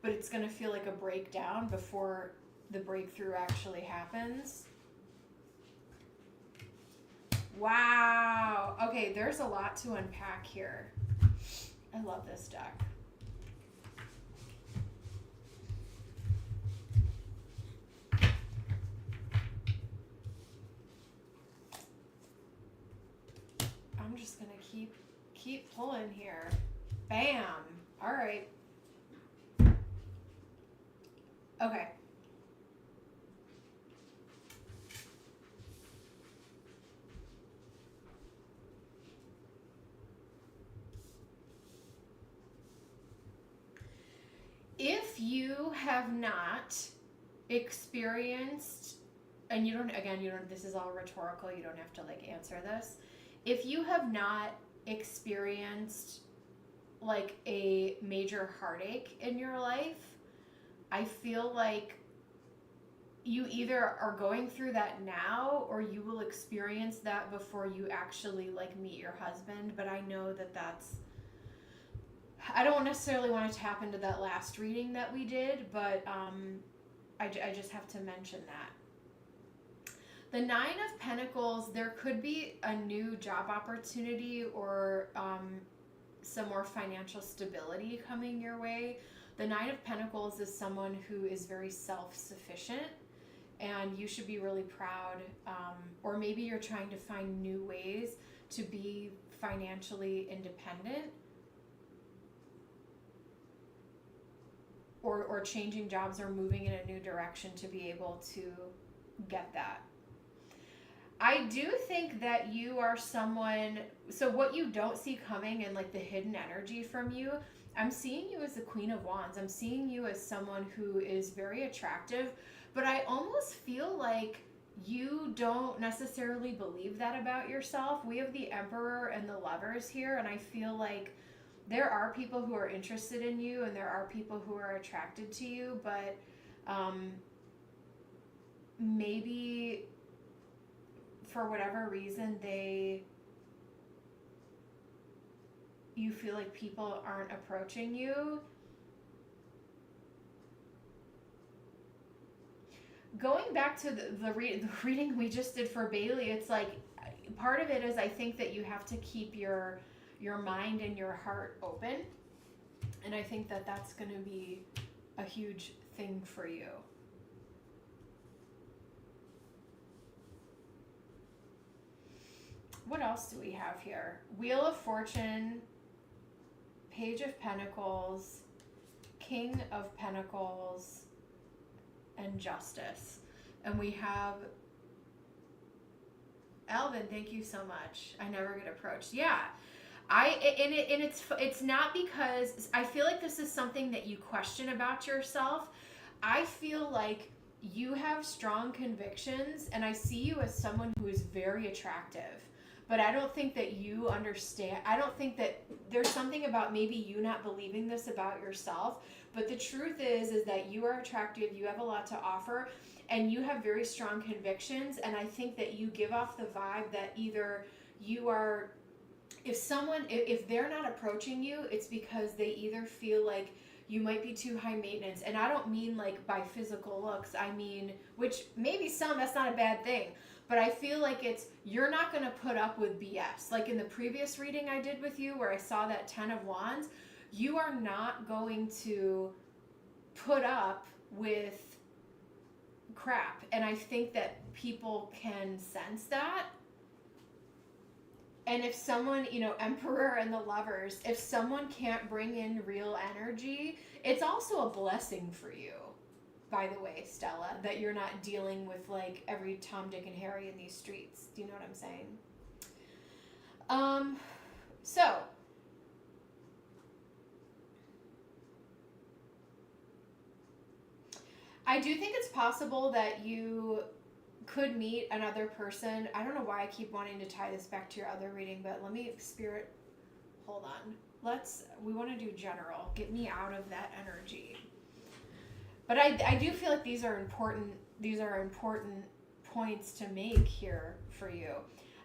but it's gonna feel like a breakdown before the breakthrough actually happens. Wow. Okay, there's a lot to unpack here. I love this deck. I'm just gonna keep pulling here. Bam. All right. Okay. If you have not experienced, and this is all rhetorical, you don't have to like answer this. If you have not experienced like a major heartache in your life, I feel like you either are going through that now, or you will experience that before you actually like meet your husband. But I know I don't necessarily want to tap into that last reading that we did, but I just have to mention that. The Nine of Pentacles, there could be a new job opportunity or some more financial stability coming your way. The Nine of Pentacles is someone who is very self-sufficient, and you should be really proud. Or maybe you're trying to find new ways to be financially independent, or changing jobs or moving in a new direction to be able to get that. I do think that you are someone, so what you don't see coming and like the hidden energy from you, I'm seeing you as the Queen of Wands. I'm seeing you as someone who is very attractive, but I almost feel like you don't necessarily believe that about yourself. We have the Emperor and the Lovers here, and I feel like there are people who are interested in you and there are people who are attracted to you, but maybe for whatever reason you feel like people aren't approaching you. Going back to the reading we just did for Bailey, it's like part of it is I think that you have to keep your mind and your heart open, and I think that that's going to be a huge thing for you. What else do we have here? Wheel of Fortune, Page of Pentacles, King of Pentacles, and Justice. And we have Alvin, thank you so much. I never get approached. Yeah. It's not because I feel like this is something that you question about yourself. I feel like you have strong convictions, and I see you as someone who is very attractive, but I don't think that you understand. I don't think that there's something about maybe you not believing this about yourself, but the truth is that you are attractive, you have a lot to offer, and you have very strong convictions, and I think that you give off the vibe that either you are, if they're not approaching you, it's because they either feel like you might be too high maintenance. And I don't mean like by physical looks. I mean, which maybe that's not a bad thing. But I feel like you're not going to put up with BS. Like in the previous reading I did with you where I saw that 10 of Wands, you are not going to put up with crap. And I think that people can sense that. And if someone, Emperor and the Lovers, if someone can't bring in real energy, it's also a blessing for you, by the way, Stella, that you're not dealing with like every Tom, Dick, and Harry in these streets. Do you know what I'm saying? So I do think it's possible that you could meet another person. I don't know why I keep wanting to tie this back to your other reading, but let me, Spirit, hold on. We want to do general. Get me out of that energy. But I do feel like these are important points to make here for you.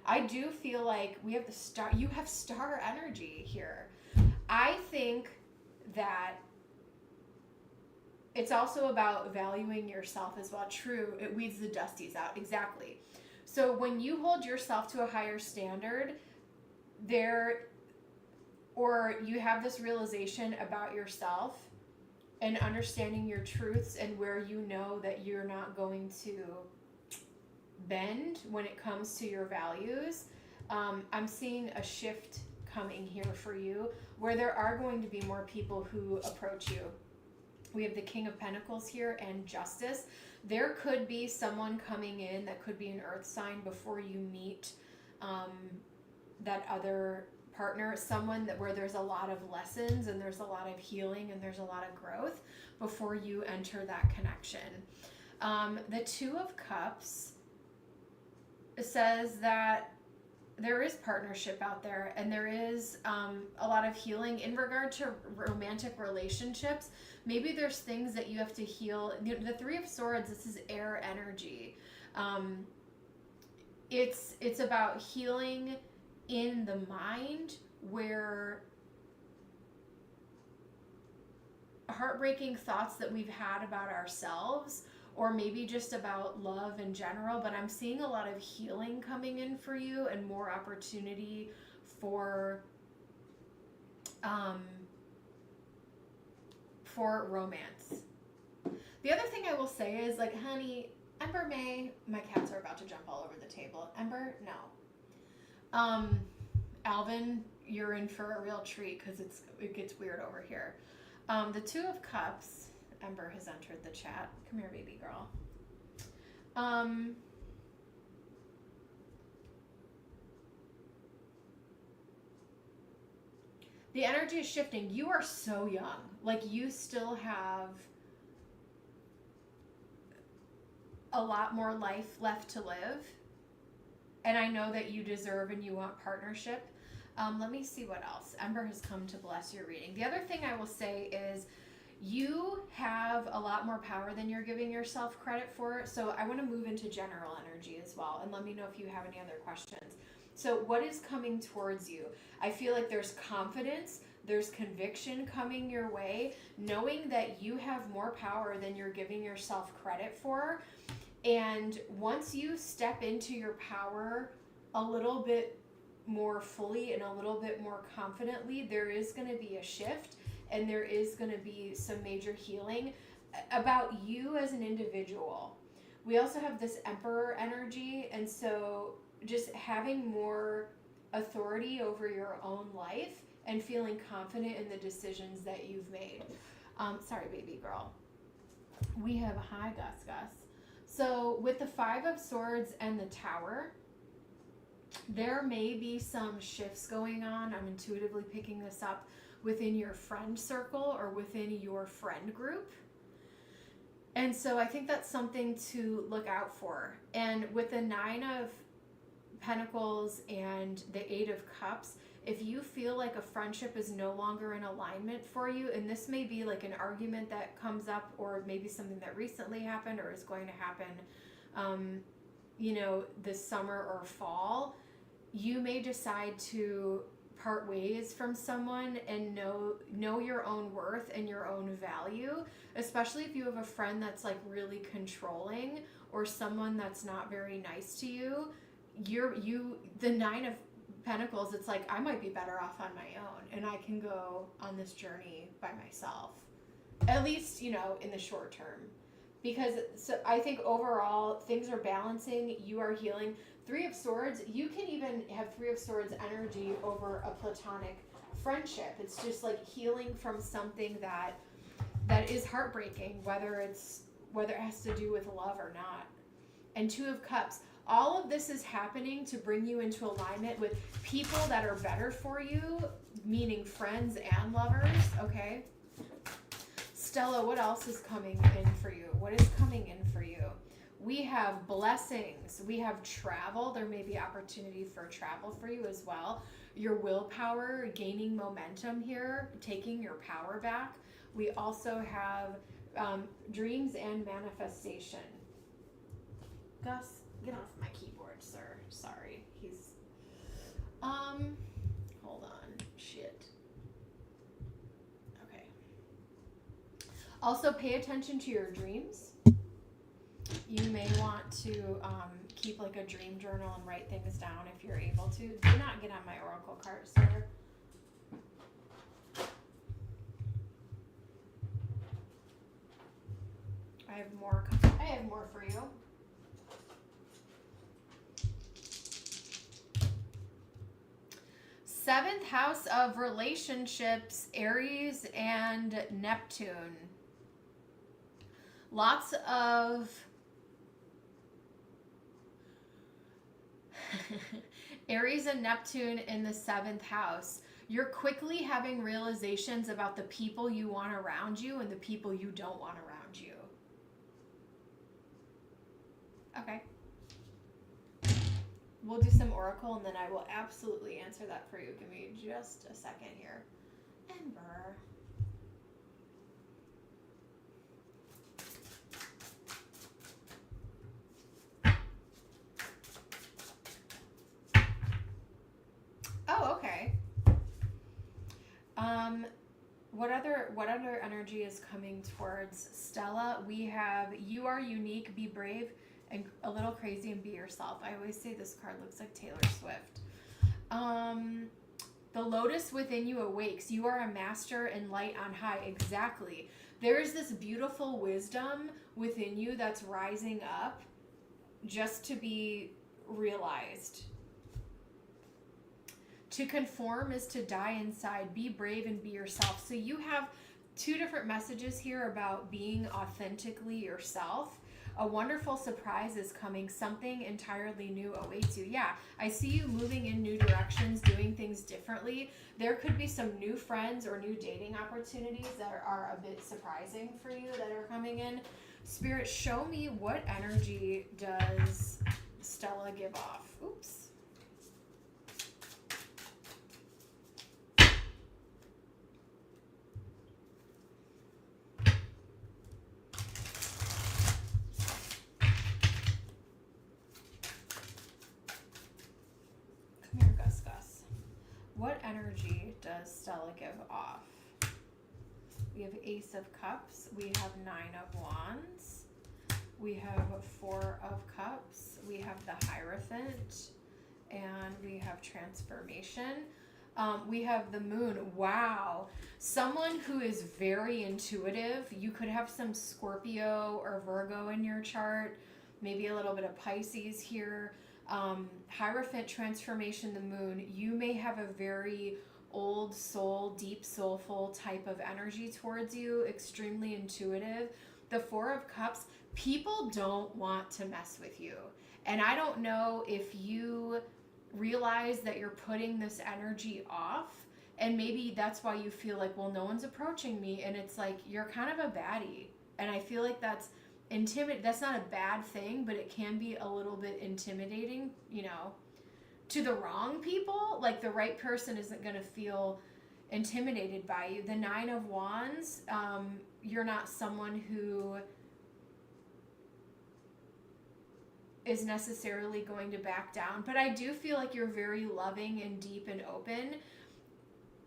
I do feel like you have star energy here. I think that it's also about valuing yourself as well. True, it weeds the dusties out. Exactly. So when you hold yourself to a higher standard, or you have this realization about yourself and understanding your truths and where you know that you're not going to bend when it comes to your values, I'm seeing a shift coming here for you where there are going to be more people who approach you. We have the King of Pentacles here and Justice. There could be someone coming in that could be an earth sign before you meet that other partner, someone where there's a lot of lessons and there's a lot of healing and there's a lot of growth before you enter that connection. The Two of Cups says that there is partnership out there and there is a lot of healing in regard to romantic relationships. Maybe there's things that you have to heal. The Three of Swords, this is air energy. It's about healing in the mind where heartbreaking thoughts that we've had about ourselves, or maybe just about love in general, but I'm seeing a lot of healing coming in for you and more opportunity for romance. The other thing I will say is, like, honey, Ember May, my cats are about to jump all over the table. Ember, no. Alvin, you're in for a real treat because it gets weird over here. The Two of Cups, Ember has entered the chat. Come here, baby girl. The energy is shifting. You are so young. Like, you still have a lot more life left to live. And I know that you deserve and you want partnership. Let me see what else. Ember has come to bless your reading. The other thing I will say is you have a lot more power than you're giving yourself credit for. So I want to move into general energy as well. And let me know if you have any other questions. So what is coming towards you? I feel like there's confidence, there's conviction coming your way, knowing that you have more power than you're giving yourself credit for. And once you step into your power a little bit more fully and a little bit more confidently, there is going to be a shift and there is going to be some major healing about you as an individual. We also have this Emperor energy, and so just having more authority over your own life and feeling confident in the decisions that you've made. Sorry, baby girl. We have hi, Gus Gus. So with the Five of Swords and the Tower, there may be some shifts going on. I'm intuitively picking this up within your friend circle or within your friend group. And so I think that's something to look out for. And with the Nine of Pentacles and the Eight of Cups, if you feel like a friendship is no longer in alignment for you, and this may be like an argument that comes up, or maybe something that recently happened or is going to happen, this summer or fall, you may decide to part ways from someone and know your own worth and your own value, especially if you have a friend that's like really controlling, or someone that's not very nice to you. The Nine of Pentacles, it's like, I might be better off on my own, and I can go on this journey by myself, at least in the short term, because I think overall things are balancing. You are healing. Three of Swords, you can even have Three of Swords energy over a platonic friendship. It's just like healing from something that is heartbreaking, whether it has to do with love or not. And Two of Cups, all of this is happening to bring you into alignment with people that are better for you, meaning friends and lovers, okay? Stella, what else is coming in for you? What is coming in for you? We have blessings. We have travel. There may be opportunity for travel for you as well. Your willpower, gaining momentum here, taking your power back. We also have dreams and manifestation. Gus, get off my keyboard, sir. Sorry. He's hold on. Shit. Okay. Also pay attention to your dreams. You may want to keep like a dream journal and write things down if you're able to. Do not get on my oracle card, sir. I have more for you. Seventh house of relationships, Aries and Neptune. Lots of Aries and Neptune in the seventh house. You're quickly having realizations about the people you want around you and the people you don't want around you. Okay. We'll do some oracle and then I will absolutely answer that for you. Give me just a second here. Ember. Oh, okay. What other energy is coming towards Stella? We have, you are unique, be brave, and a little crazy, and be yourself. I always say this card looks like Taylor Swift. The lotus within you awakes. You are a master and light on high. Exactly. There is this beautiful wisdom within you that's rising up just to be realized. To conform is to die inside. Be brave and be yourself. So you have two different messages here about being authentically yourself. A wonderful surprise is coming. Something entirely new awaits you. Yeah, I see you moving in new directions, doing things differently. There could be some new friends or new dating opportunities that are a bit surprising for you that are coming in. Spirit, show me what energy does Stella give off? Oops. What energy does Stella give off? We have Ace of Cups. We have Nine of Wands. We have Four of Cups. We have the Hierophant. And we have Transformation. We have the Moon. Wow. Someone who is very intuitive. You could have some Scorpio or Virgo in your chart. Maybe a little bit of Pisces here. Hierophant, Transformation, the Moon. You may have a very old soul, deep soulful type of energy towards you, extremely intuitive. The Four of Cups, people don't want to mess with you. And I don't know if you realize that you're putting this energy off, and maybe that's why you feel like, well, no one's approaching me, and it's like you're kind of a baddie. And I feel like that's that's not a bad thing, but it can be a little bit intimidating, to the wrong people, like the right person isn't going to feel intimidated by you. The 9 of Wands, you're not someone who is necessarily going to back down, but I do feel like you're very loving and deep and open,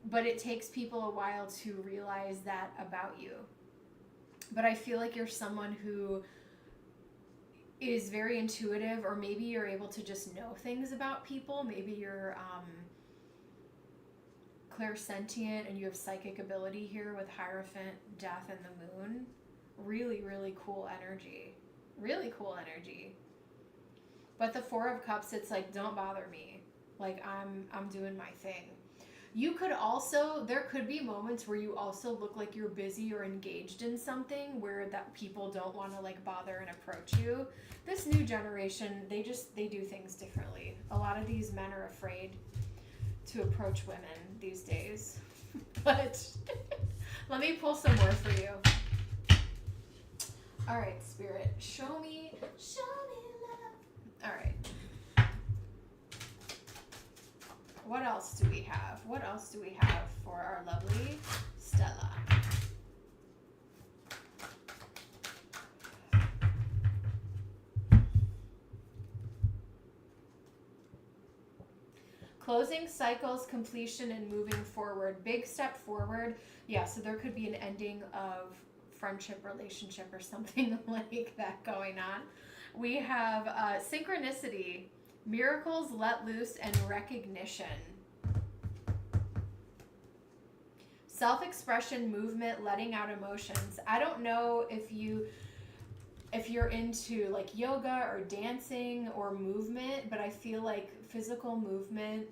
but it takes people a while to realize that about you. But I feel like you're someone who is very intuitive, or maybe you're able to just know things about people. Maybe you're clairsentient and you have psychic ability here with Hierophant, Death, and the Moon. Really, really cool energy. Really cool energy. But the 4 of Cups, it's like, don't bother me. Like, I'm doing my thing. You could also, there could be moments where you also look like you're busy or engaged in something where that people don't want to like bother and approach you. This new generation, they do things differently. A lot of these men are afraid to approach women these days. But let me pull some more for you. All right, Spirit, show me love. All right. What else do we have? What else do we have for our lovely Stella? Closing cycles, completion, and moving forward. Big step forward. Yeah, so there could be an ending of friendship, relationship, or something like that going on. We have synchronicity. Miracles let loose and recognition. Self-expression, movement, letting out emotions. I don't know if you're into like yoga or dancing or movement, but I feel like physical movement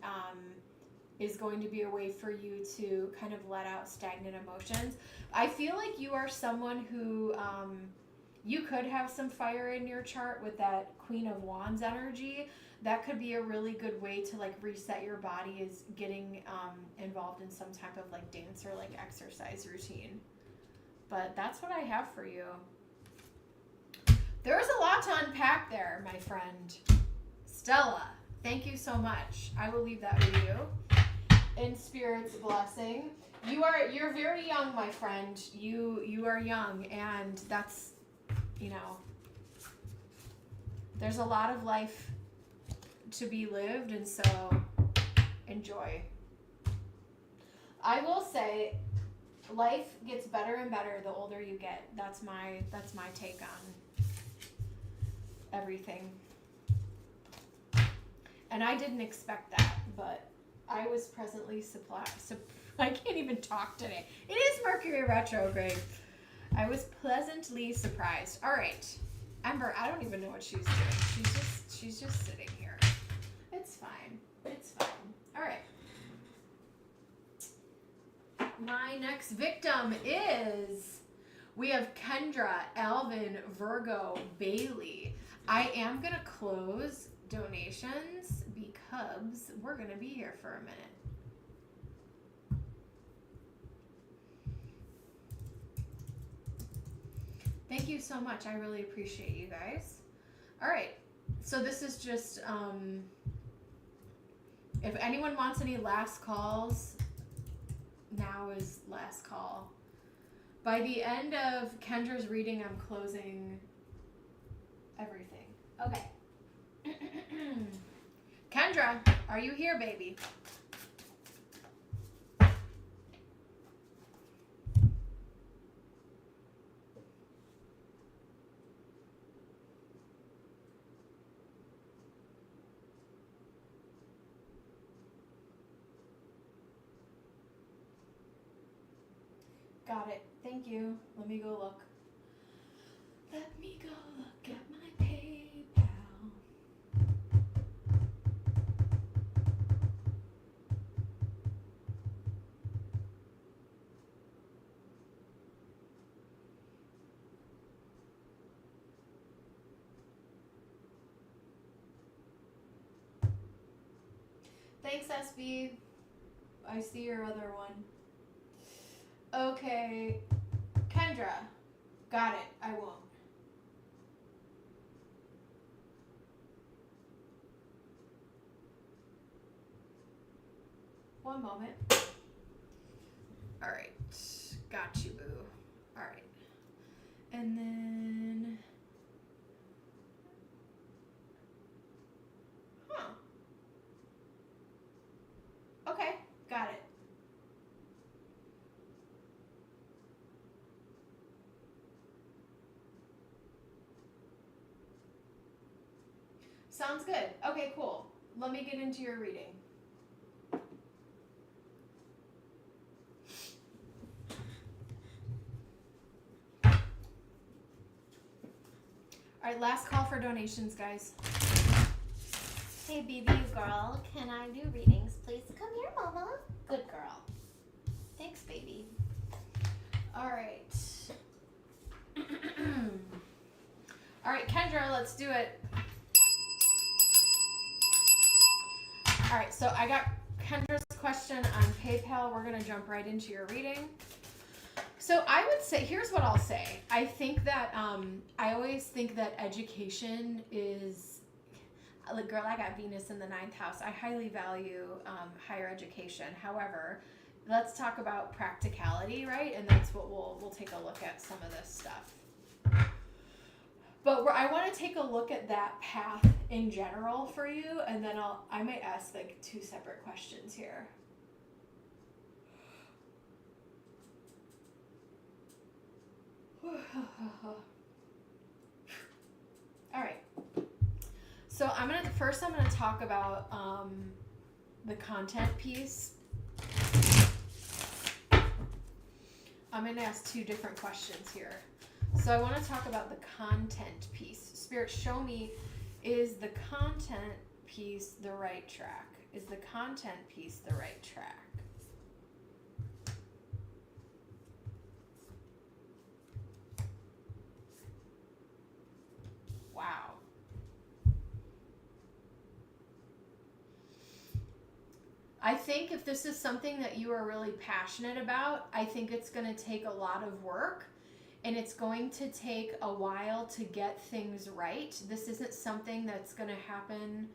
is going to be a way for you to kind of let out stagnant emotions. I feel like you are someone who you could have some fire in your chart with that Queen of Wands energy. That could be a really good way to like reset your body, is getting involved in some type of like dance or like exercise routine. But that's what I have for you. There's a lot to unpack there, my friend. Stella, thank you so much. I will leave that with you. In Spirit's blessing. You're very young, my friend. You are young, and that's, you know, there's a lot of life to be lived, and so enjoy. I will say life gets better and better the older you get. That's my take on everything. And I didn't expect that, but I was pleasantly surprised. I can't even talk today. It is Mercury retrograde. I was pleasantly surprised. All right, Ember, I don't even know what she's doing. She's just sitting here. It's fine. It's fine. All right. My next victim is, we have Kendra, Alvin, Virgo, Bailey. I am going to close donations because we're going to be here for a minute. Thank you so much. I really appreciate you guys. All right. So this is just, if anyone wants any last calls, now is last call. By the end of Kendra's reading, I'm closing everything. Okay. Kendra, are you here, baby? Got it. Thank you. Let me go look. Let me go look at my PayPal. Thanks, SB. I see your other one. Okay, Kendra, got it, I won't. One moment. All right. Got you, boo. All right. And then... Huh. Okay. Got it. Sounds good. Okay, cool. Let me get into your reading. All right, last call for donations, guys. Hey, BB girl, can I do readings, please? Come here, mama. Good girl. Thanks, baby. All right. All right, Kendra, let's do it. All right, so I got Kendra's question on PayPal. We're going to jump right into your reading. So I would say, here's what I'll say. I think that, I always think that education is, like, girl, I got Venus in the 9th house. I highly value higher education. However, let's talk about practicality, right? And that's what we'll take a look at some of this stuff. But I want to take a look at that path in general for you, and then I might ask like 2 separate questions here. All right. So I'm gonna talk about the content piece. I'm gonna ask 2 different questions here. So I want to talk about the content piece. Spirit, show me, is the content piece the right track? Is the content piece the right track? Wow. I think if this is something that you are really passionate about, I think it's going to take a lot of work. And it's going to take a while to get things right. This isn't something that's going to happen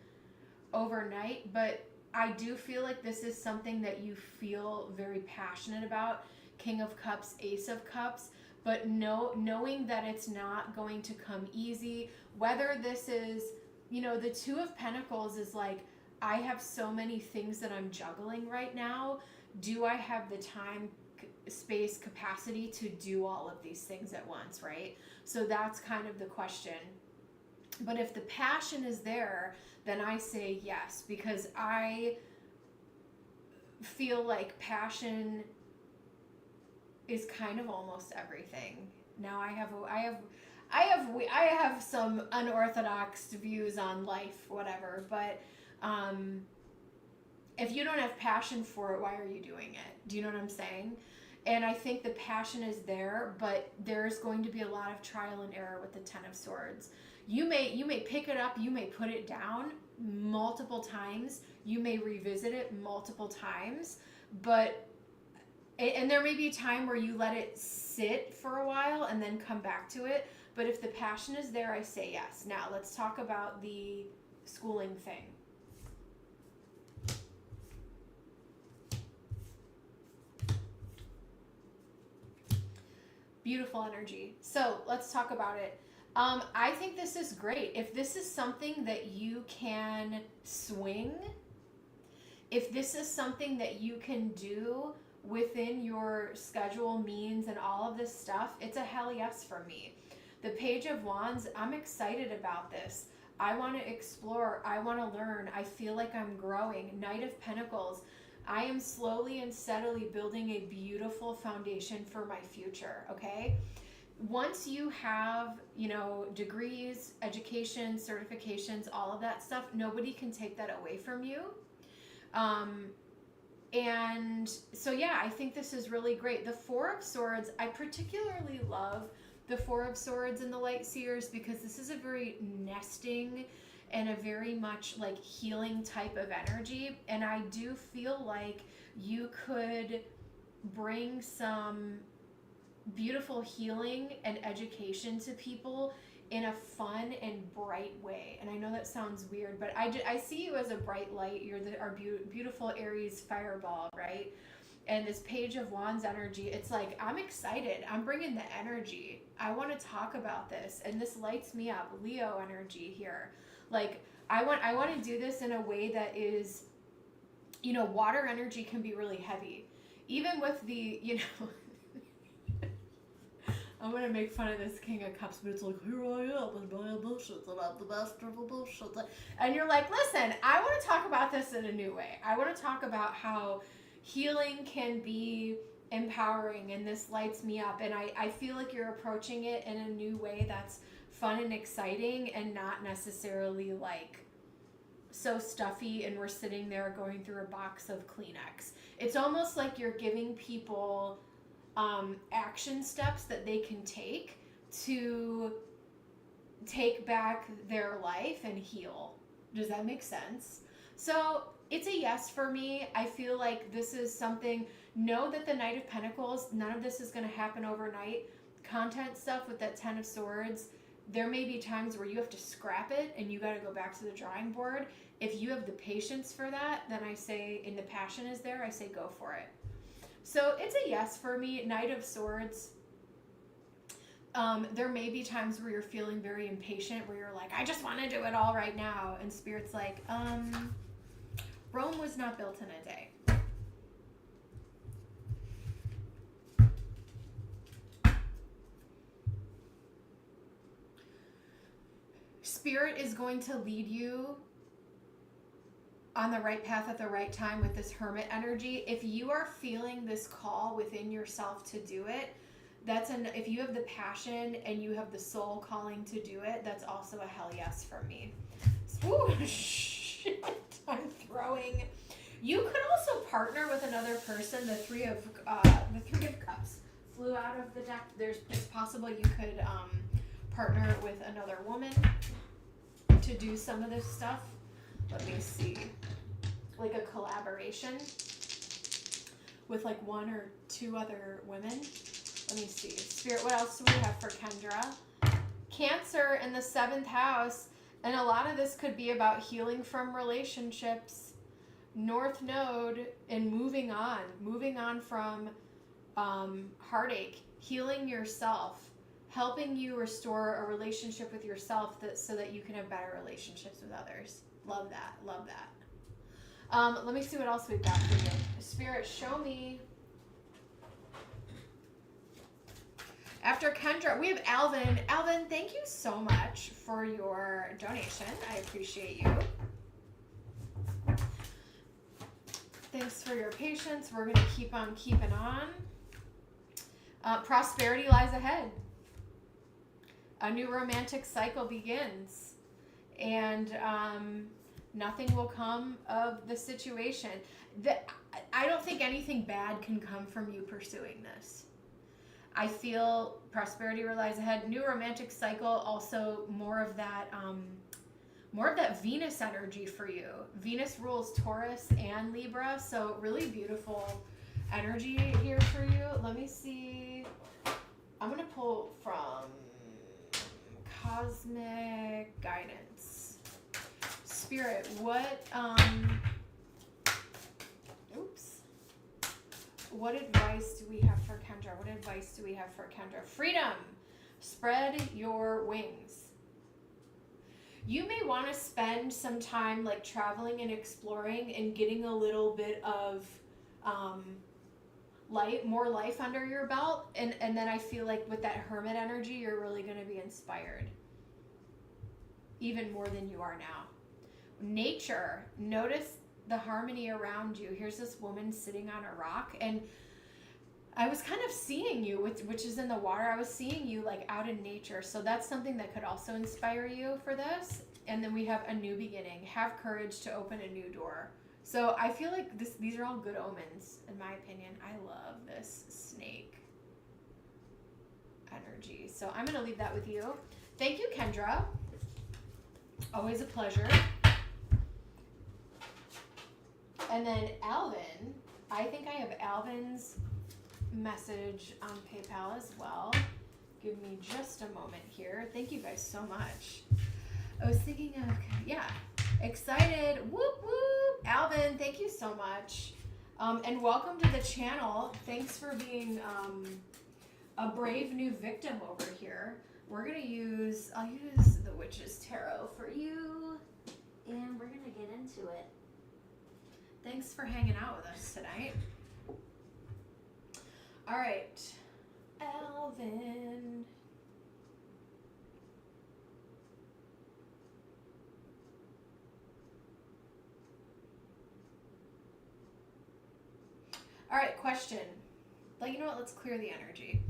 overnight, but I do feel like this is something that you feel very passionate about. King of Cups, Ace of Cups, but knowing that it's not going to come easy. Whether this is, the 2 of Pentacles is like, I have so many things that I'm juggling right now. Do I have the time, space, capacity to do all of these things at once, right? So that's kind of the question. But if the passion is there, then I say yes, because I feel like passion is kind of almost everything. Now I have some unorthodox views on life, whatever, but if you don't have passion for it, why are you doing it? Do you know what I'm saying? And I think the passion is there, but there's going to be a lot of trial and error with the 10 of Swords. You may pick it up, you may put it down multiple times, you may revisit it multiple times, and there may be a time where you let it sit for a while and then come back to it. But if the passion is there, I say yes. Now let's talk about the schooling thing. Beautiful energy. So let's talk about it. I think this is great. If this is something that you can swing, if this is something that you can do within your schedule, means, and all of this stuff, it's a hell yes for me. The Page of Wands, I'm excited about this. I want to explore. I want to learn. I feel like I'm growing. Knight of Pentacles, I am slowly and steadily building a beautiful foundation for my future, okay? Once you have, degrees, education, certifications, all of that stuff, nobody can take that away from you. And so, yeah, I think this is really great. The 4 of Swords, I particularly love the 4 of Swords in the Light Seers because this is a very nesting and a very much like healing type of energy. And I do feel like you could bring some beautiful healing and education to people in a fun and bright way. And I know that sounds weird, but I see you as a bright light. You're our beautiful Aries fireball, right? And this Page of Wands energy, it's like, I'm excited. I'm bringing the energy. I want to talk about this. And this lights me up. Leo energy here. Like, I want to do this in a way that is, you know, water energy can be really heavy. Even with the, you know, I'm going to make fun of this King of Cups, but it's like, here I am with my emotions and I'm the master of emotions. And you're like, listen, I want to talk about this in a new way. I want to talk about how healing can be empowering, and this lights me up. And I feel like you're approaching it in a new way that's fun and exciting and not necessarily like so stuffy and we're sitting there going through a box of Kleenex. It's almost like you're giving people action steps that they can take to take back their life and heal. Does that make sense? So it's a yes for me. I feel like this is something, know that the Knight of Pentacles, none of this is going to happen overnight. Content stuff with that Ten of Swords, there may be times where you have to scrap it and you got to go back to the drawing board. If you have the patience for that, then I say, and the passion is there, I say go for it. So it's a yes for me. Knight of Swords. There may be times where you're feeling very impatient, where you're like, I just want to do it all right now. And Spirit's like, Rome was not built in a day. Spirit is going to lead you on the right path at the right time with this Hermit energy. If you are feeling this call within yourself to do it, if you have the passion and you have the soul calling to do it, that's also a hell yes from me. Ooh, shit, I'm throwing. You could also partner with another person. The Three of Cups flew out of the deck. It's possible you could partner with another woman to do some of this stuff. Let me see. Like a collaboration with like one or two other women. Let me see. Spirit, what else do we have for Kendra? Cancer in the 7th house. And a lot of this could be about healing from relationships. North Node and moving on from heartache, healing yourself, helping you restore a relationship with yourself so that you can have better relationships with others. Love that. Love that. Let me see what else we've got for you. Spirit, show me. After Kendra, we have Alvin. Alvin, thank you so much for your donation. I appreciate you. Thanks for your patience. We're going to keep on keeping on. Prosperity lies ahead. A new romantic cycle begins. And nothing will come of the situation. I don't think anything bad can come from you pursuing this. I feel prosperity lies ahead. New romantic cycle, also more of that Venus energy for you. Venus rules Taurus and Libra, so really beautiful energy here for you. Let me see. I'm going to pull from Cosmic Guidance. Spirit, what advice do we have for Kendra? What advice do we have for Kendra? Freedom. Spread your wings. You may want to spend some time like traveling and exploring and getting a little bit of more life under your belt. And then I feel like with that Hermit energy, you're really going to be inspired. Even more than you are now. Nature. Notice the harmony around you. Here's this woman sitting on a rock, and I was kind of seeing you, which is in the water. I was seeing you like out in nature. So that's something that could also inspire you for this. And then we have a new beginning. Have courage to open a new door. So I feel like these are all good omens, in my opinion. I love this snake energy. So I'm going to leave that with you. Thank you, Kendra. Always a pleasure. And then Alvin, I think I have Alvin's message on PayPal as well. Give me just a moment here. Thank you guys so much. I was thinking of, yeah, excited. Whoop, whoop. Alvin, thank you so much. And welcome to the channel. Thanks for being a brave new victim over here. I'll use the Witch's Tarot for you. And we're going to get into it. Thanks for hanging out with us tonight. All right, Alvin. All right, question. You know what? Let's clear the energy.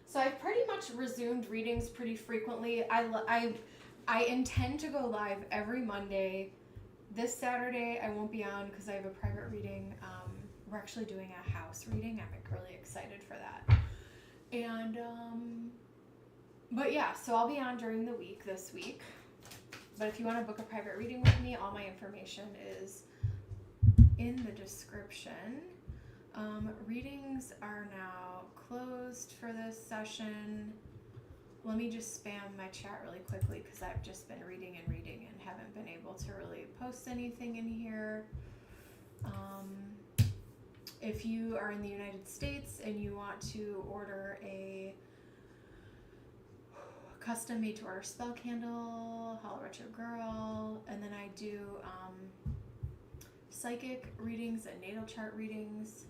So I've pretty much resumed readings pretty frequently. I intend to go live every Monday. This Saturday I won't be on because I have a private reading. We're actually doing a house reading. I'm really excited for that. And but yeah, so I'll be on during the week this week. But if you want to book a private reading with me, all my information is in the description. Readings are now closed for this session. Let me just spam my chat really quickly because I've just been reading and haven't been able to really post anything in here. If you are in the United States and you want to order a custom made to order spell candle, holler at your girl. And then I do psychic readings and natal chart readings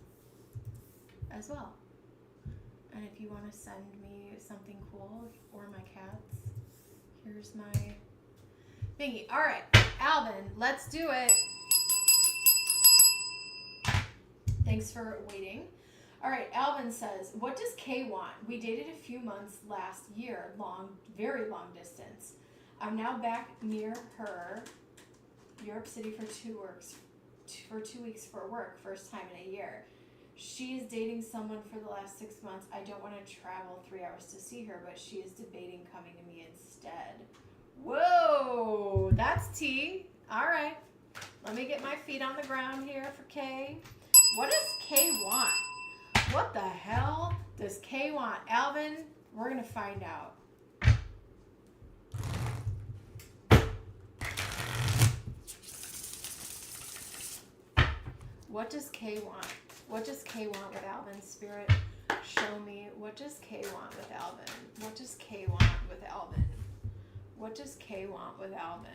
as well. And if you want to send me something cool or my cats, here's my thingy. All right, Alvin, let's do it. Thanks for waiting. All right, Alvin says, what does Kay want? We dated a few months last year, very long distance. I'm now back near her, Europe City for 2 weeks for work, first time in a year. She's dating someone for the last 6 months. I don't want to travel 3 hours to see her, but she is debating coming to me instead. Whoa, that's tea. All right, let me get my feet on the ground here for Kay. What does Kay want? What the hell does Kay want? Alvin, we're going to find out. What does Kay want? What does Kay want with Alvin? Spirit, show me. What does Kay want with Alvin? What does Kay want with Alvin? What does Kay want with Alvin?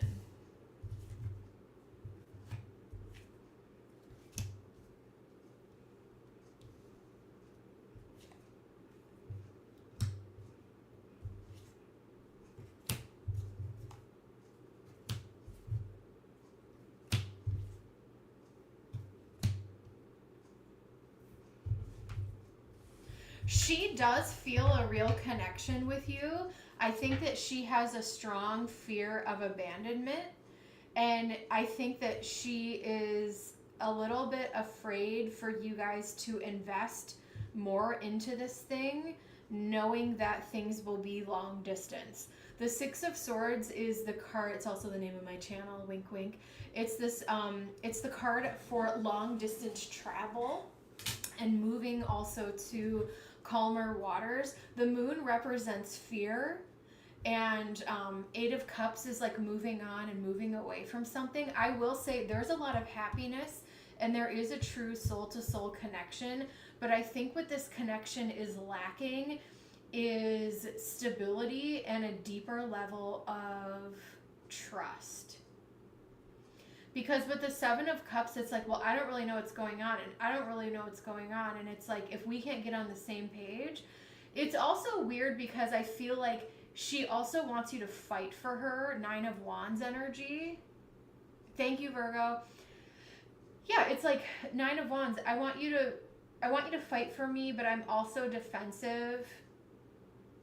She does feel a real connection with you. I think that she has a strong fear of abandonment. And I think that she is a little bit afraid for you guys to invest more into this thing, knowing that things will be long distance. The Six of Swords is the card. It's also the name of my channel, wink, wink. It's this, it's the card for long distance travel and moving also to calmer waters. The moon represents fear, and Eight of Cups is like moving on and moving away from something. I will say there's a lot of happiness and there is a true soul-to-soul connection, but I think what this connection is lacking is stability and a deeper level of trust. Because with the Seven of Cups, it's like, well, I don't really know what's going on, and I don't really know what's going on, and it's like, if we can't get on the same page. It's also weird because I feel like she also wants you to fight for her. Nine of Wands energy. Thank you, Virgo. Yeah, it's like Nine of Wands. I want you to fight for me, but I'm also defensive.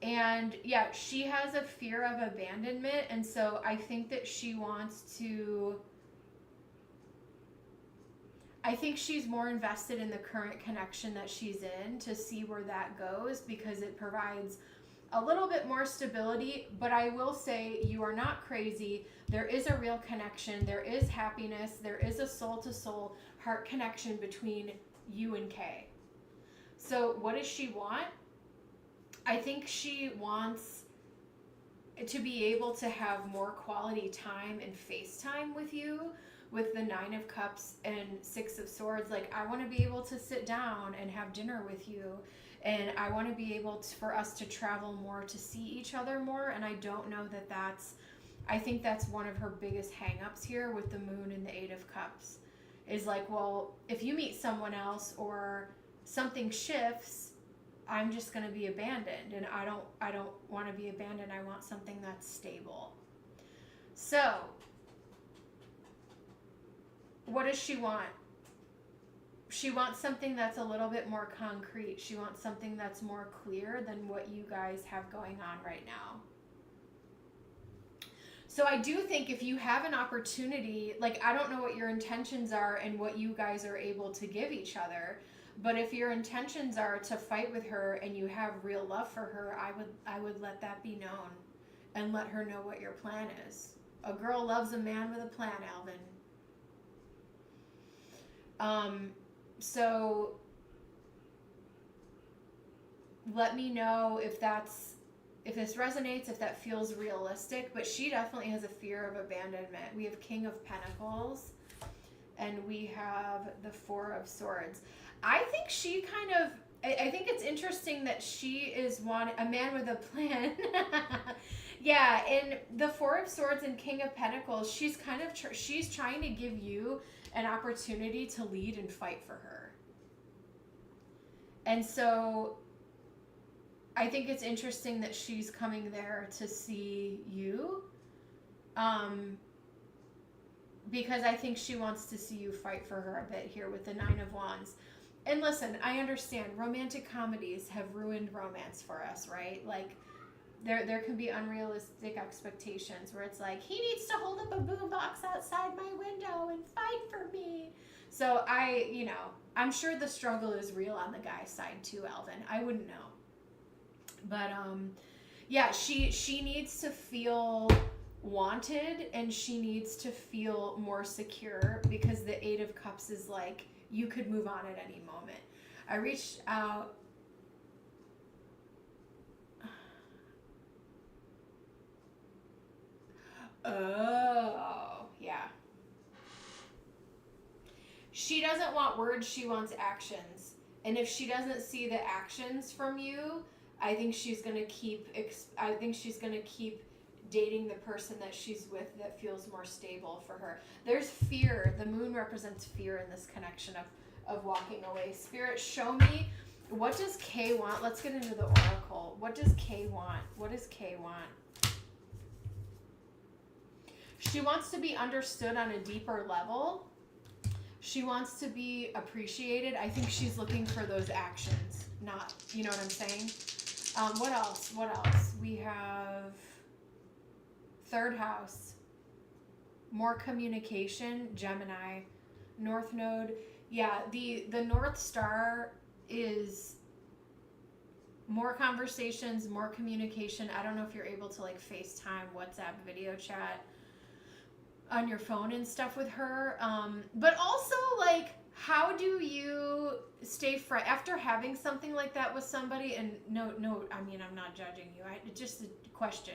And yeah, she has a fear of abandonment, and so I think that she wants to... I think she's more invested in the current connection that she's in to see where that goes, because it provides a little bit more stability, but I will say you are not crazy. There is a real connection. There is happiness. There is a soul-to-soul heart connection between you and Kay. So what does she want? I think she wants to be able to have more quality time and FaceTime with you, with the 9 of Cups and 6 of Swords. Like, I want to be able to sit down and have dinner with you, and I want to be able to, for us to travel more, to see each other more. And I don't know that I think that's one of her biggest hangups here with the Moon and the 8 of Cups, is like, well, if you meet someone else or something shifts, I'm just going to be abandoned, and I don't want to be abandoned. I want something that's stable. So, what does she want? She wants something that's a little bit more concrete. She wants something that's more clear than what you guys have going on right now. So I do think if you have an opportunity, like, I don't know what your intentions are and what you guys are able to give each other, but if your intentions are to fight with her and you have real love for her, I would let that be known and let her know what your plan is. A girl loves a man with a plan, Alvin. So let me know if this resonates, if that feels realistic, but she definitely has a fear of abandonment. We have King of Pentacles and we have the 4 of Swords. I think she I think it's interesting that she is a man with a plan. Yeah, and the 4 of Swords and King of Pentacles, she's she's trying to give you an opportunity to lead and fight for her. And so I think it's interesting that she's coming there to see you, because I think she wants to see you fight for her a bit here with the 9 of Wands. And listen, I understand romantic comedies have ruined romance for us, right? Like, there can be unrealistic expectations where it's like, he needs to hold up a boombox outside my window and fight for me. So I'm sure the struggle is real on the guy's side too, Alvin. I wouldn't know. But yeah, she needs to feel wanted, and she needs to feel more secure, because the 8 of Cups is like, you could move on at any moment. I reached out. Oh, yeah. She doesn't want words, she wants actions. And if she doesn't see the actions from you, I think she's going to keep dating the person that she's with that feels more stable for her. There's fear. The Moon represents fear in this connection of walking away. Spirit, show me, what does Kay want? Let's get into the oracle. What does Kay want? What does Kay want? She wants to be understood on a deeper level. She wants to be appreciated. I think she's looking for those actions, not, you know what I'm saying? What else? What else? We have 3rd house, more communication, Gemini, North Node. Yeah, the North Star is more conversations, more communication. I don't know if you're able to like FaceTime, WhatsApp, video chat on your phone and stuff with her. But also, like, how do you stay fresh after having something like that with somebody? And no, I mean, I'm not judging you. It's just a question.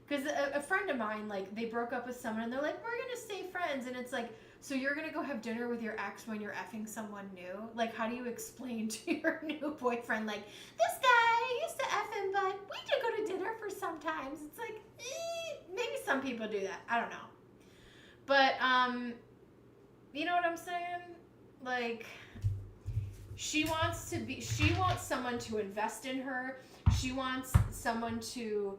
Because a friend of mine, like, they broke up with someone and they're like, we're going to stay friends. And it's like, so you're going to go have dinner with your ex when you're effing someone new? Like, how do you explain to your new boyfriend, like, this guy, I used to F him, but we do go to dinner for sometimes. It's like, maybe some people do that. I don't know. But, you know what I'm saying? Like, she wants someone to invest in her. She wants someone to,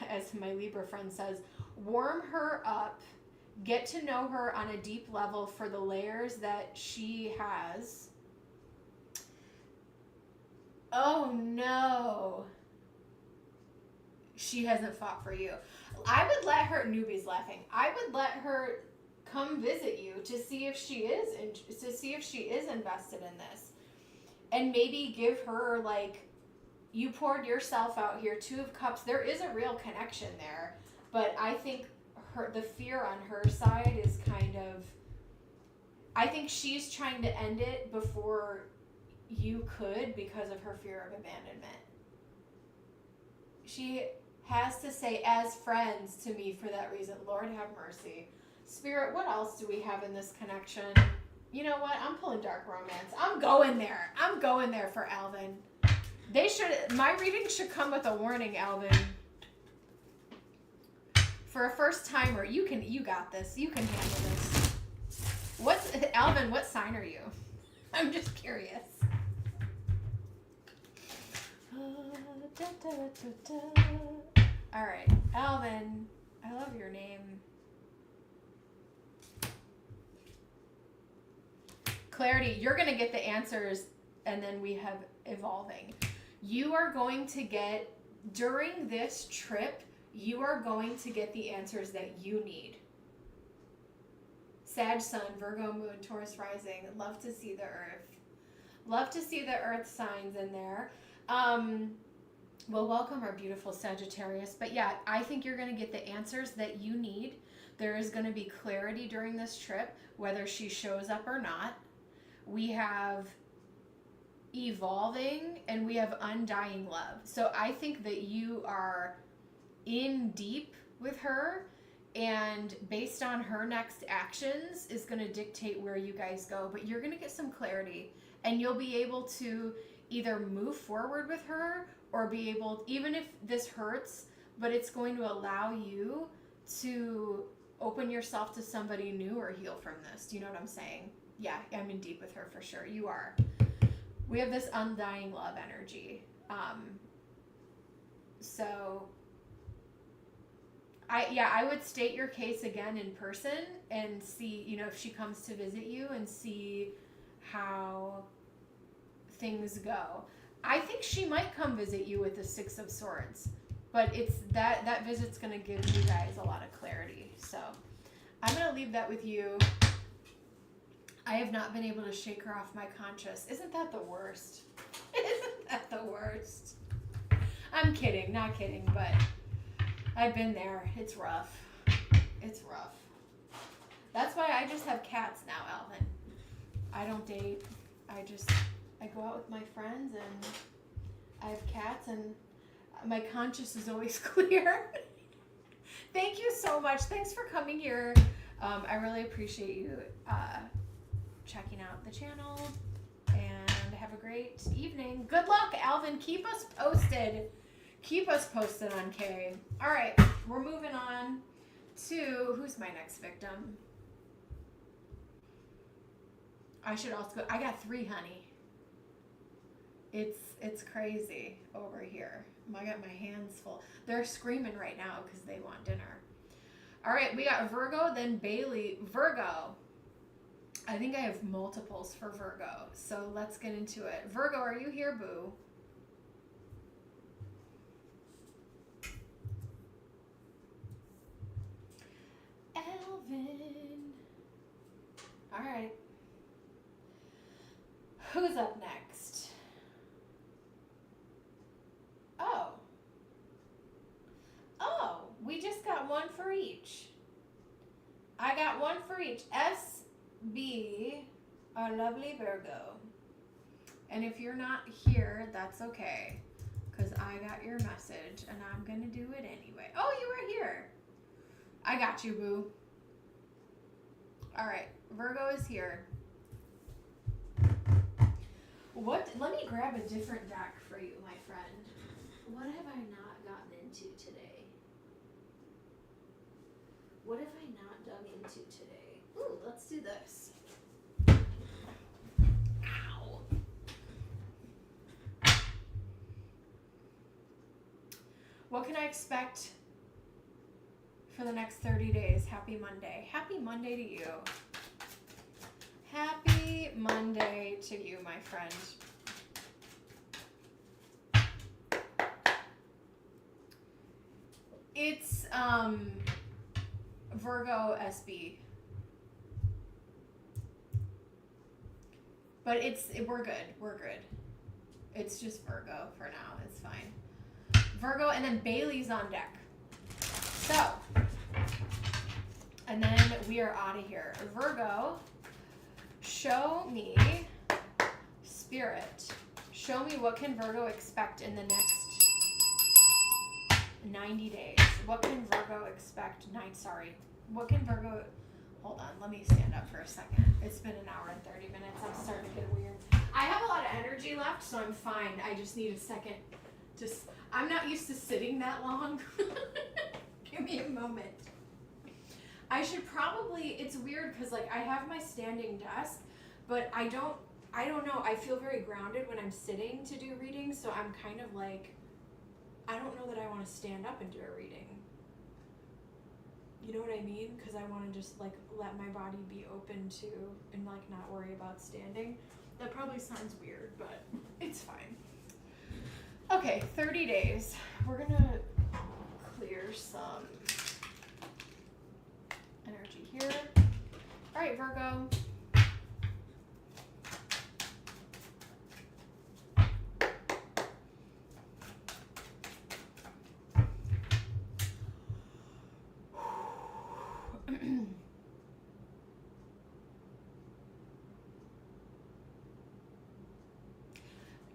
as my Libra friend says, warm her up, get to know her on a deep level for the layers that she has. Oh no. She hasn't fought for you. I would let her, newbie's laughing, I would let her come visit you to see if she is invested in this, and maybe give her like you poured yourself out here. 2 of Cups. There is a real connection there, but I think the fear on her side is kind of, I think she's trying to end it before you could because of her fear of abandonment. She has to say as friends to me for that reason. Lord have mercy. Spirit, what else do we have in this connection? You know what? I'm pulling dark romance. I'm going there. I'm going there for Alvin. My reading should come with a warning, Alvin. For a first timer, you got this. You can handle this. Alvin, what sign are you? I'm just curious. All right, Alvin, I love your name. Clarity, you're going to get the answers, and then we have evolving. You are going to get, during this trip, you are going to get the answers that you need. Sag Sun, Virgo Moon, Taurus Rising. Love to see the Earth. Love to see the Earth signs in there. Well, welcome our beautiful Sagittarius. But yeah, I think you're going to get the answers that you need. There is going to be clarity during this trip, whether she shows up or not. We have evolving and we have undying love. So I think that you are in deep with her, and based on her next actions is going to dictate where you guys go. But you're going to get some clarity, and you'll be able to either move forward with her or be able, even if this hurts, but it's going to allow you to open yourself to somebody new or heal from this. Do you know what I'm saying? Yeah, I'm in deep with her for sure. You are. We have this undying love energy. So I would state your case again in person and see, if she comes to visit you, and see how things go. I think she might come visit you with the 6 of Swords, but it's that visit's going to give you guys a lot of clarity. So I'm going to leave that with you. I have not been able to shake her off my conscience. Isn't that the worst? Isn't that the worst? I'm kidding, not kidding, but I've been there. It's rough. It's rough. That's why I just have cats now, Alvin. I don't date. I go out with my friends, and I have cats, and my conscience is always clear. Thank you so much. Thanks for coming here. I really appreciate you checking out the channel, and have a great evening. Good luck, Alvin. Keep us posted. Keep us posted on Kay. All right, we're moving on to, who's my next victim? I should also go. I got 3, honey. It's crazy over here. I got my hands full. They're screaming right now because they want dinner. All right, we got Virgo, then Bailey. Virgo. I think I have multiples for Virgo, so let's get into it. Virgo, are you here, boo? Alvin. All right. Who's up next? Oh, we just got 1 for each. I got 1 for each. SB, our lovely Virgo. And if you're not here, that's okay, because I got your message, and I'm going to do it anyway. Oh, you were here. I got you, boo. All right, Virgo is here. Let me grab a different deck for you, my friend. What have I not gotten into today? What have I not dug into today? Ooh, let's do this. Ow. What can I expect for the next 30 days? Happy Monday. Happy Monday to you. Happy Monday to you, my friend. It's Virgo SB. But we're good. We're good. It's just Virgo for now. It's fine. Virgo, and then Bailey's on deck. So, and then we are out of here. Virgo, show me, Spirit, show me what can Virgo expect in the next 90 days. What can Virgo expect? What can Virgo, hold on, let me stand up for a second. It's been an hour and 30 minutes. I'm starting to get weird. I have a lot of energy left, so I'm fine. I just need a second. I'm not used to sitting that long. Give me a moment. I should probably, it's weird because like I have my standing desk, but I don't know. I feel very grounded when I'm sitting to do readings, so I'm kind of like, I don't know that I want to stand up and do a reading. You know what I mean? Because I want to just like let my body be open to and like not worry about standing. That probably sounds weird, but it's fine. Okay, 30 days. We're gonna clear some energy here. All right, Virgo.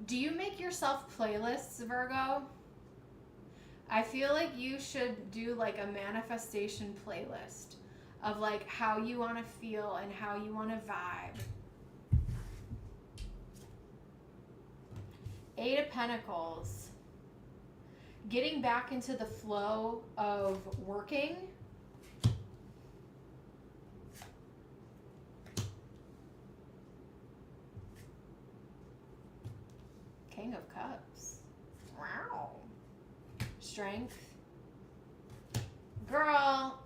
Do you make yourself playlists, Virgo? I feel like you should do like a manifestation playlist of like how you want to feel and how you want to vibe. 8 of Pentacles. Getting back into the flow of working. King of Cups. Wow. Strength. Girl.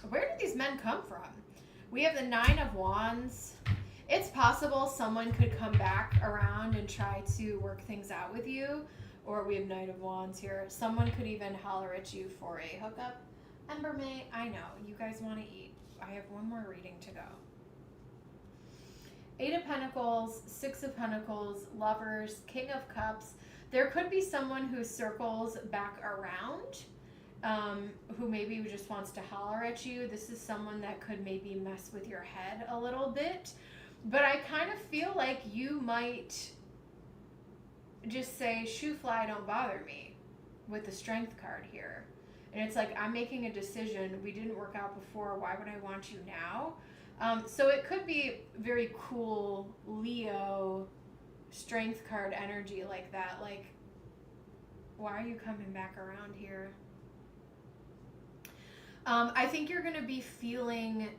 Where did these men come from? We have the 9 of Wands. It's possible someone could come back around and try to work things out with you. Or we have Knight of Wands here. Someone could even holler at you for a hookup. Ember May, I know. You guys want to eat. I have one more reading to go. 8 of Pentacles, 6 of Pentacles, Lovers, King of Cups. There could be someone who circles back around, who maybe just wants to holler at you. This is someone that could maybe mess with your head a little bit. But I kind of feel like you might just say, shoo fly, don't bother me, with the Strength card here. And it's like, I'm making a decision. We didn't work out before. Why would I want you now? So it could be very cool Leo Strength card energy like that. Like, why are you coming back around here? I think you're going to be feeling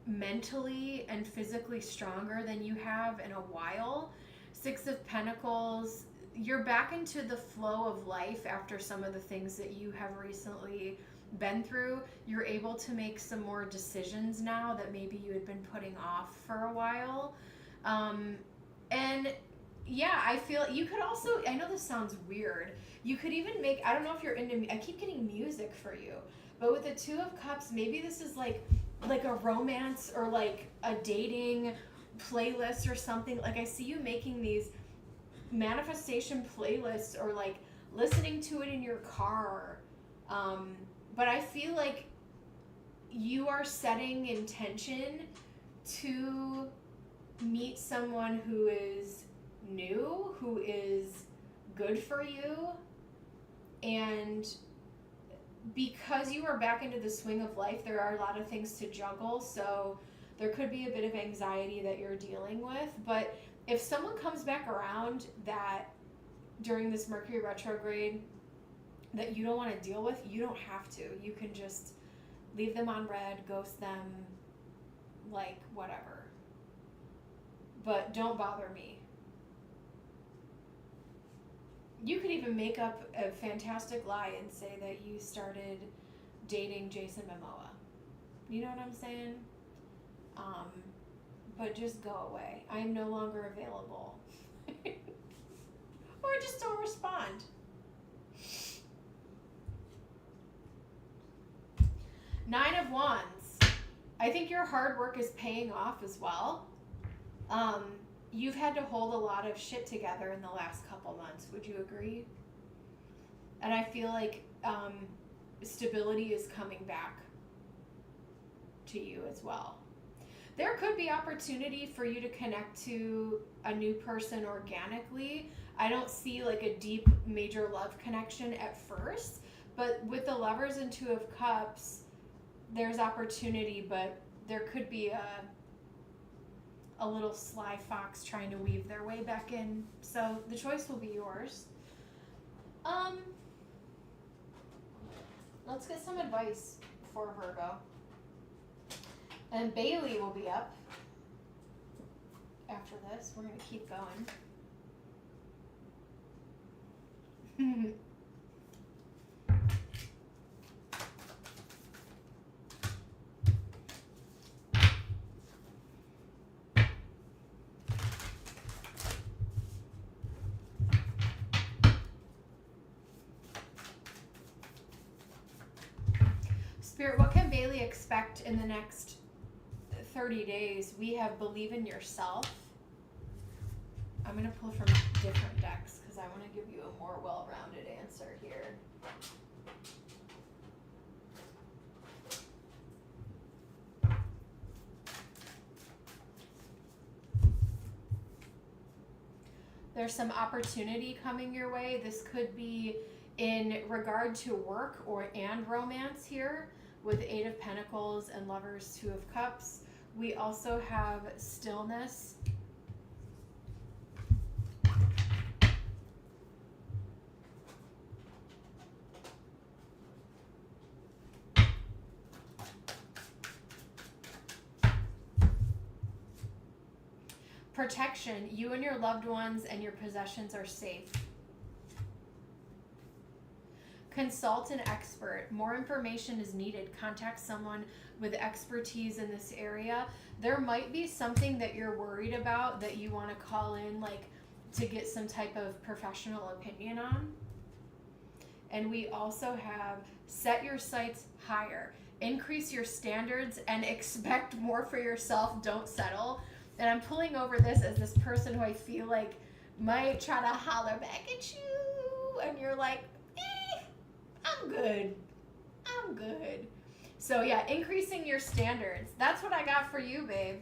mentally and physically stronger than you have in a while. 6 of Pentacles, you're back into the flow of life after some of the things that you have recently been through. You're able to make some more decisions now that maybe you had been putting off for a while. And yeah, I feel you could also, I know this sounds weird, you could even make, I don't know if you're into, I keep getting music for you, but with the 2 of Cups, maybe this is like a romance or like a dating playlist or something. Like I see you making these manifestation playlists or like listening to it in your car. But I feel like you are setting intention to meet someone who is new, who is good for you. And because you are back into the swing of life, there are a lot of things to juggle. So there could be a bit of anxiety that you're dealing with. But if someone comes back around that during this Mercury retrograde that you don't want to deal with, you don't have to. You can just leave them on red, ghost them, like whatever. But don't bother me. You could even make up a fantastic lie and say that you started dating Jason Momoa. You know what I'm saying? But just go away. I am no longer available. Or just don't respond. Nine of Wands. I think your hard work is paying off as well. You've had to hold a lot of shit together in the last couple months. Would you agree? And I feel like stability is coming back to you as well. There could be opportunity for you to connect to a new person organically. I don't see like a deep major love connection at first, but with the Lovers and Two of Cups, there's opportunity, but there could be a little sly fox trying to weave their way back in. So the choice will be yours. Let's get some advice for Virgo. And Bailey will be up after this. We're going to keep going. Spirit, what can Bailey expect in the next 30 days? We have Believe in Yourself. I'm going to pull from different decks because I want to give you a more well-rounded answer here. There's some opportunity coming your way. This could be in regard to work and romance here with Eight of Pentacles and Lovers, Two of Cups. We also have stillness. Protection. You and your loved ones and your possessions are safe. Consult an expert. More information is needed. Contact someone with expertise in this area. There might be something that you're worried about that you want to call in, like to get some type of professional opinion on. And we also have set your sights higher. Increase your standards and expect more for yourself. Don't settle. And I'm pulling over this as this person who I feel like might try to holler back at you. And you're like, I'm good. I'm good. So yeah, increasing your standards. That's what I got for you, babe.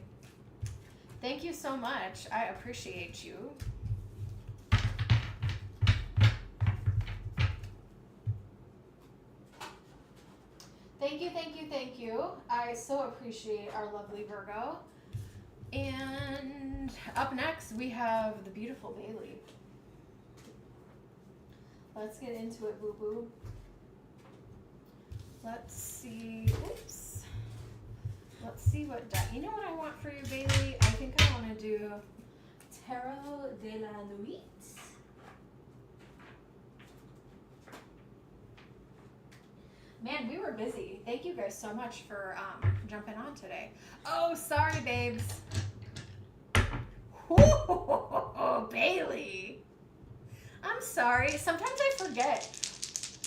Thank you so much. I appreciate you. Thank you, thank you, thank you. I so appreciate our lovely Virgo. And up next, we have the beautiful Bailey. Let's get into it, boo-boo. Let's see. Oops. Let's see what deck. You know what I want for you, Bailey? I think I want to do Tarot de la Nuit. Man, we were busy. Thank you guys so much for jumping on today. Oh, sorry, babes. Ooh, Bailey. I'm sorry. Sometimes I forget.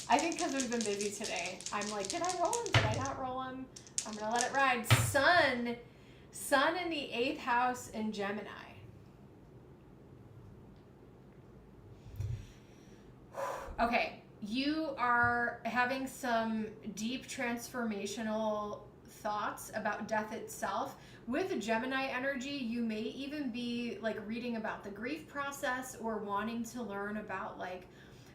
I think because we've been busy today. I'm like, did I roll him? Did I not roll him? I'm going to let it ride. Sun in the 8th house in Gemini. Okay, you are having some deep transformational thoughts about death itself. With Gemini energy, you may even be like reading about the grief process or wanting to learn about like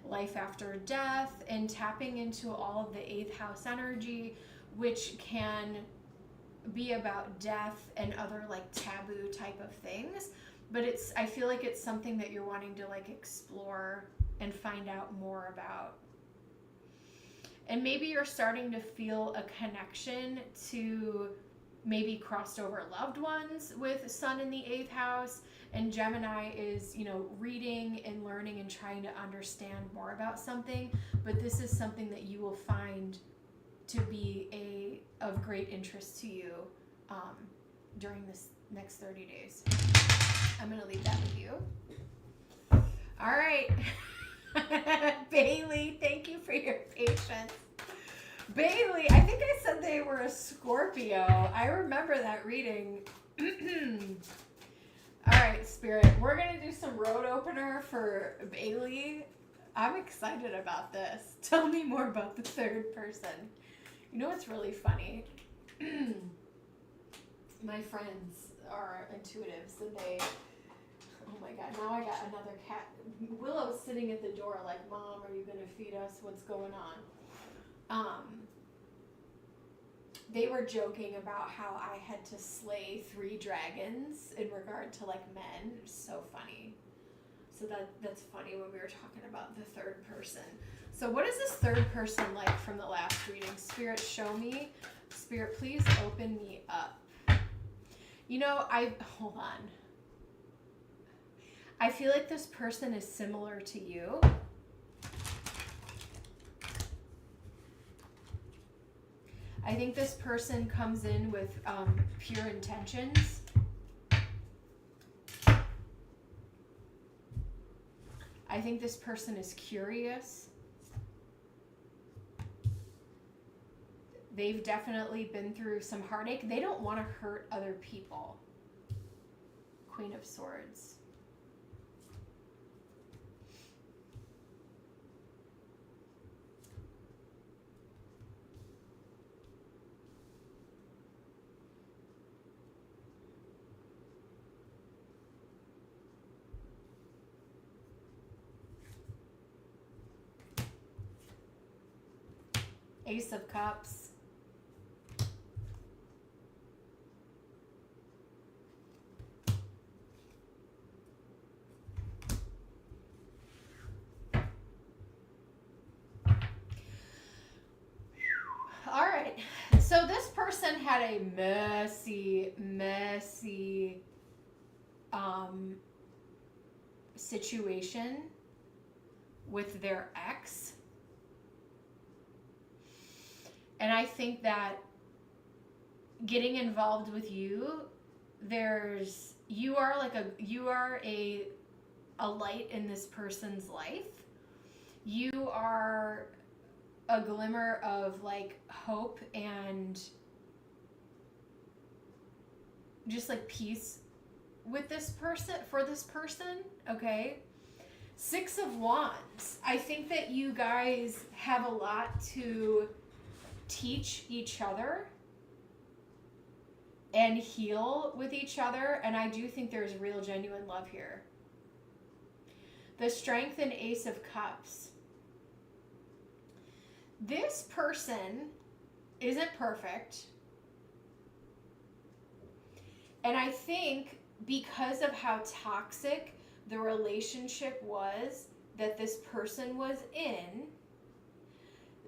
life after death and tapping into all of the 8th house energy, which can be about death and other like taboo type of things. But I feel like it's something that you're wanting to like explore and find out more about. And maybe you're starting to feel a connection to maybe crossed over loved ones with Sun in the 8th house. And Gemini is, you know, reading and learning and trying to understand more about something. But this is something that you will find to be of great interest to you during this next 30 days. I'm going to leave that with you. All right. Bailey, thank you for your patience. Bailey, I think I said they were a Scorpio. I remember that reading. All right, Spirit, we're going to do some road opener for Bailey. I'm excited about this. Tell me more about the third person. You know what's really funny? My friends are intuitives and they, oh my God, now I got another cat. Willow's sitting at the door like, Mom, are you going to feed us? What's going on? They were joking about how I had to slay 3 dragons in regard to like men. It's so funny. So that's funny when we were talking about the third person. So what is this third person like from the last reading? Spirit, show me. Spirit, please open me up. You know, hold on. I feel like this person is similar to you. I think this person comes in with pure intentions. I think this person is curious. They've definitely been through some heartache. They don't want to hurt other people. Queen of Swords. Ace of Cups. All right. So this person had a messy situation with their ex. And I think that getting involved with you, you are a light in this person's life. You are a glimmer of like hope and just like peace with this person, for this person, okay? 6 of Wands. I think that you guys have a lot to teach each other and heal with each other, and I do think there's real genuine love here. The Strength and Ace of Cups. This person isn't perfect, and I think because of how toxic the relationship was that this person was in,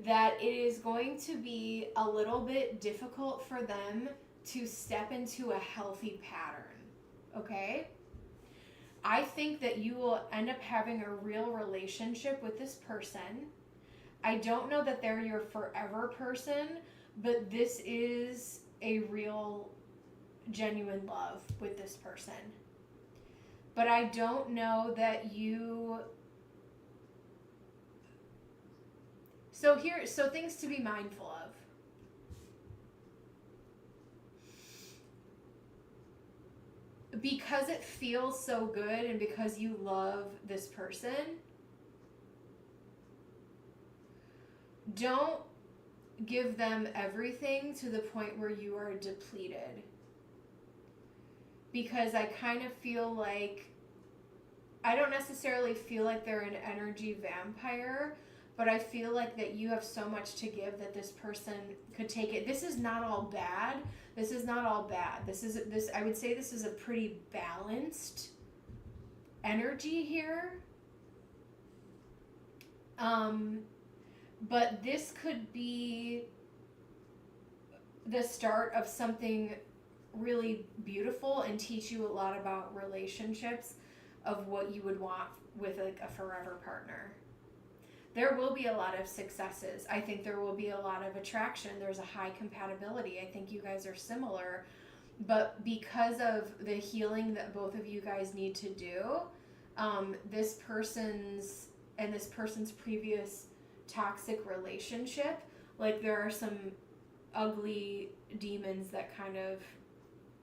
that it is going to be a little bit difficult for them to step into a healthy pattern, okay? I think that you will end up having a real relationship with this person. I don't know that they're your forever person, but this is a real, genuine love with this person. But I don't know that you... So things to be mindful of. Because it feels so good and because you love this person, don't give them everything to the point where you are depleted. Because I kind of feel like, I don't necessarily feel like they're an energy vampire, but I feel like that you have so much to give that this person could take it. This is not all bad. This is not all bad. I would say this is a pretty balanced energy here. But this could be the start of something really beautiful and teach you a lot about relationships, of what you would want with like a forever partner. There will be a lot of successes. I think there will be a lot of attraction. There's a high compatibility. I think you guys are similar, but because of the healing that both of you guys need to do, this person's previous toxic relationship Like there are some ugly demons that kind of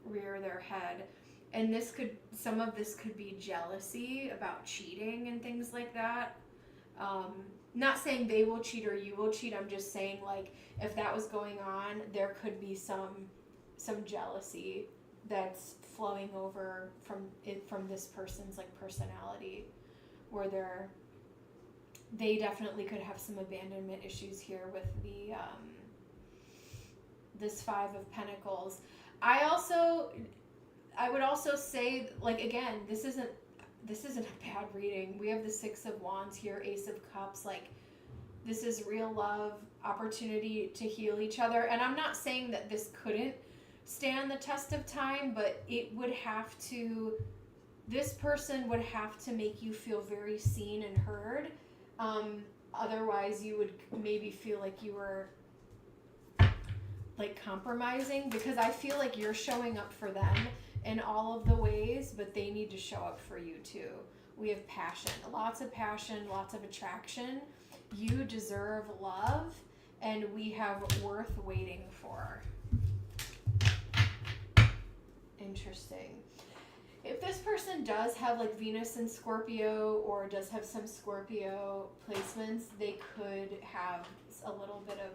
rear their head. And some of this could be jealousy about cheating and things like that. Not saying they will cheat or you will cheat. I'm just saying, like, if that was going on, there could be some jealousy that's flowing over from this person's like personality, where they definitely could have some abandonment issues here with the this Five of Pentacles. I would also say, like, again, this isn't a bad reading. We have the Six of Wands here, Ace of Cups. Like, this is real love, opportunity to heal each other. And I'm not saying that this couldn't stand the test of time, but this person would have to make you feel very seen and heard. Otherwise, you would maybe feel like you were like compromising, because I feel like you're showing up for them in all of the ways, but they need to show up for you too. We have passion, lots of attraction. You deserve love, and we have worth waiting for. Interesting. If this person does have like Venus in Scorpio, or does have some Scorpio placements, they could have a little bit of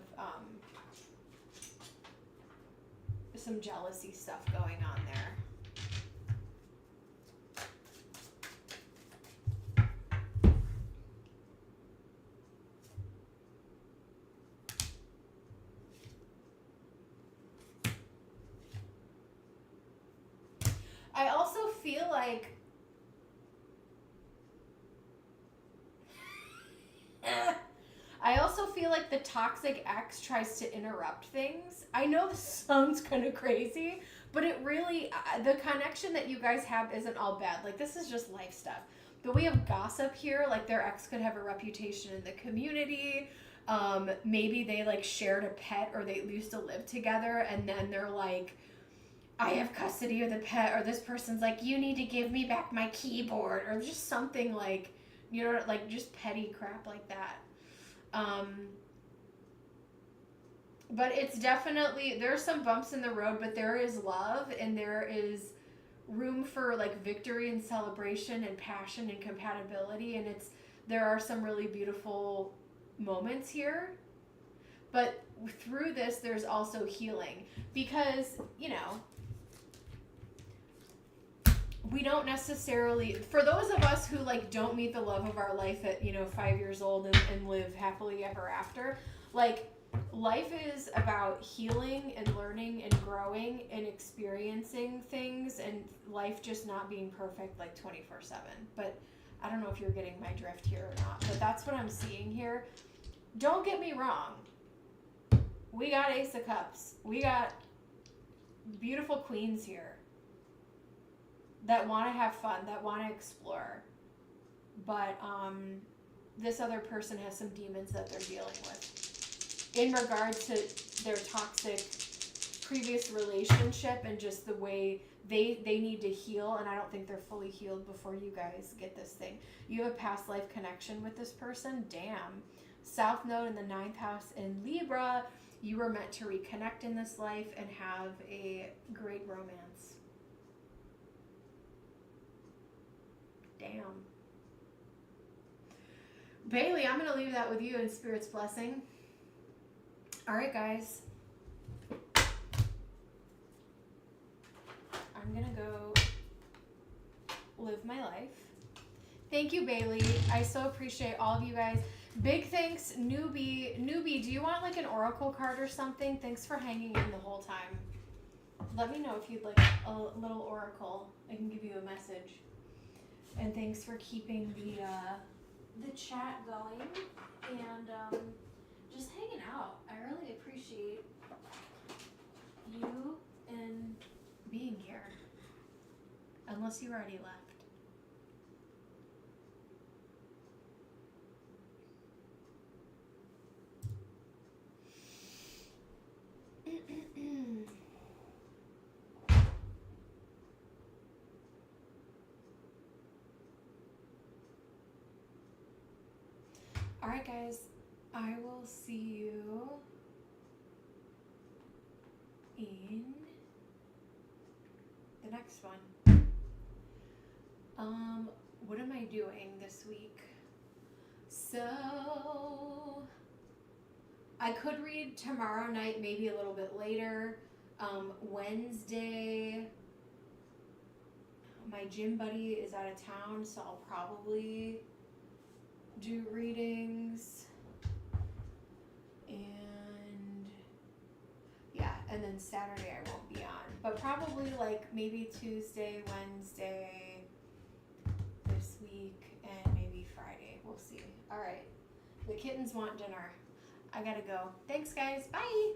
some jealousy stuff going on there. I also feel like the toxic ex tries to interrupt things. I know this sounds kind of crazy, but it really, the connection that you guys have isn't all bad. Like, this is just life stuff. But we have gossip here. Like, their ex could have a reputation in the community. Maybe they like shared a pet, or they used to live together, and then they're like, I have custody of the pet, or this person's like, you need to give me back my keyboard, or just something like, you know, like just petty crap like that. But it's definitely, there's some bumps in the road, but there is love, and there is room for like victory and celebration and passion and compatibility, and there are some really beautiful moments here. But through this, there's also healing, because, you know, we don't necessarily, for those of us who like don't meet the love of our life at, 5 years old and live happily ever after, like, life is about healing and learning and growing and experiencing things, and life just not being perfect like 24/7. But I don't know if you're getting my drift here or not, but that's what I'm seeing here. Don't get me wrong. We got Ace of Cups. We got beautiful queens here that want to have fun, that want to explore. But this other person has some demons that they're dealing with in regard to their toxic previous relationship, and just the way they need to heal. And I don't think they're fully healed before you guys get this thing. You have a past life connection with this person. Damn. South Node in the 9th house in Libra. You were meant to reconnect in this life and have a great romance. Damn. Bailey, I'm going to leave that with you in Spirit's blessing. All right, guys. I'm going to go live my life. Thank you, Bailey. I so appreciate all of you guys. Big thanks, Newbie. Newbie, do you want like an oracle card or something? Thanks for hanging in the whole time. Let me know if you'd like a little oracle. I can give you a message. And thanks for keeping the chat going and just hanging out. I really appreciate you and being here. Unless you already left. All right, guys, I will see you in the next one. What am I doing this week? So I could read tomorrow night, maybe a little bit later. Wednesday, my gym buddy is out of town, so I'll probably do readings. And yeah, and then Saturday I won't be on. But probably like maybe Tuesday, Wednesday this week, and maybe Friday. We'll see. All right. The kittens want dinner. I gotta go. Thanks, guys. Bye.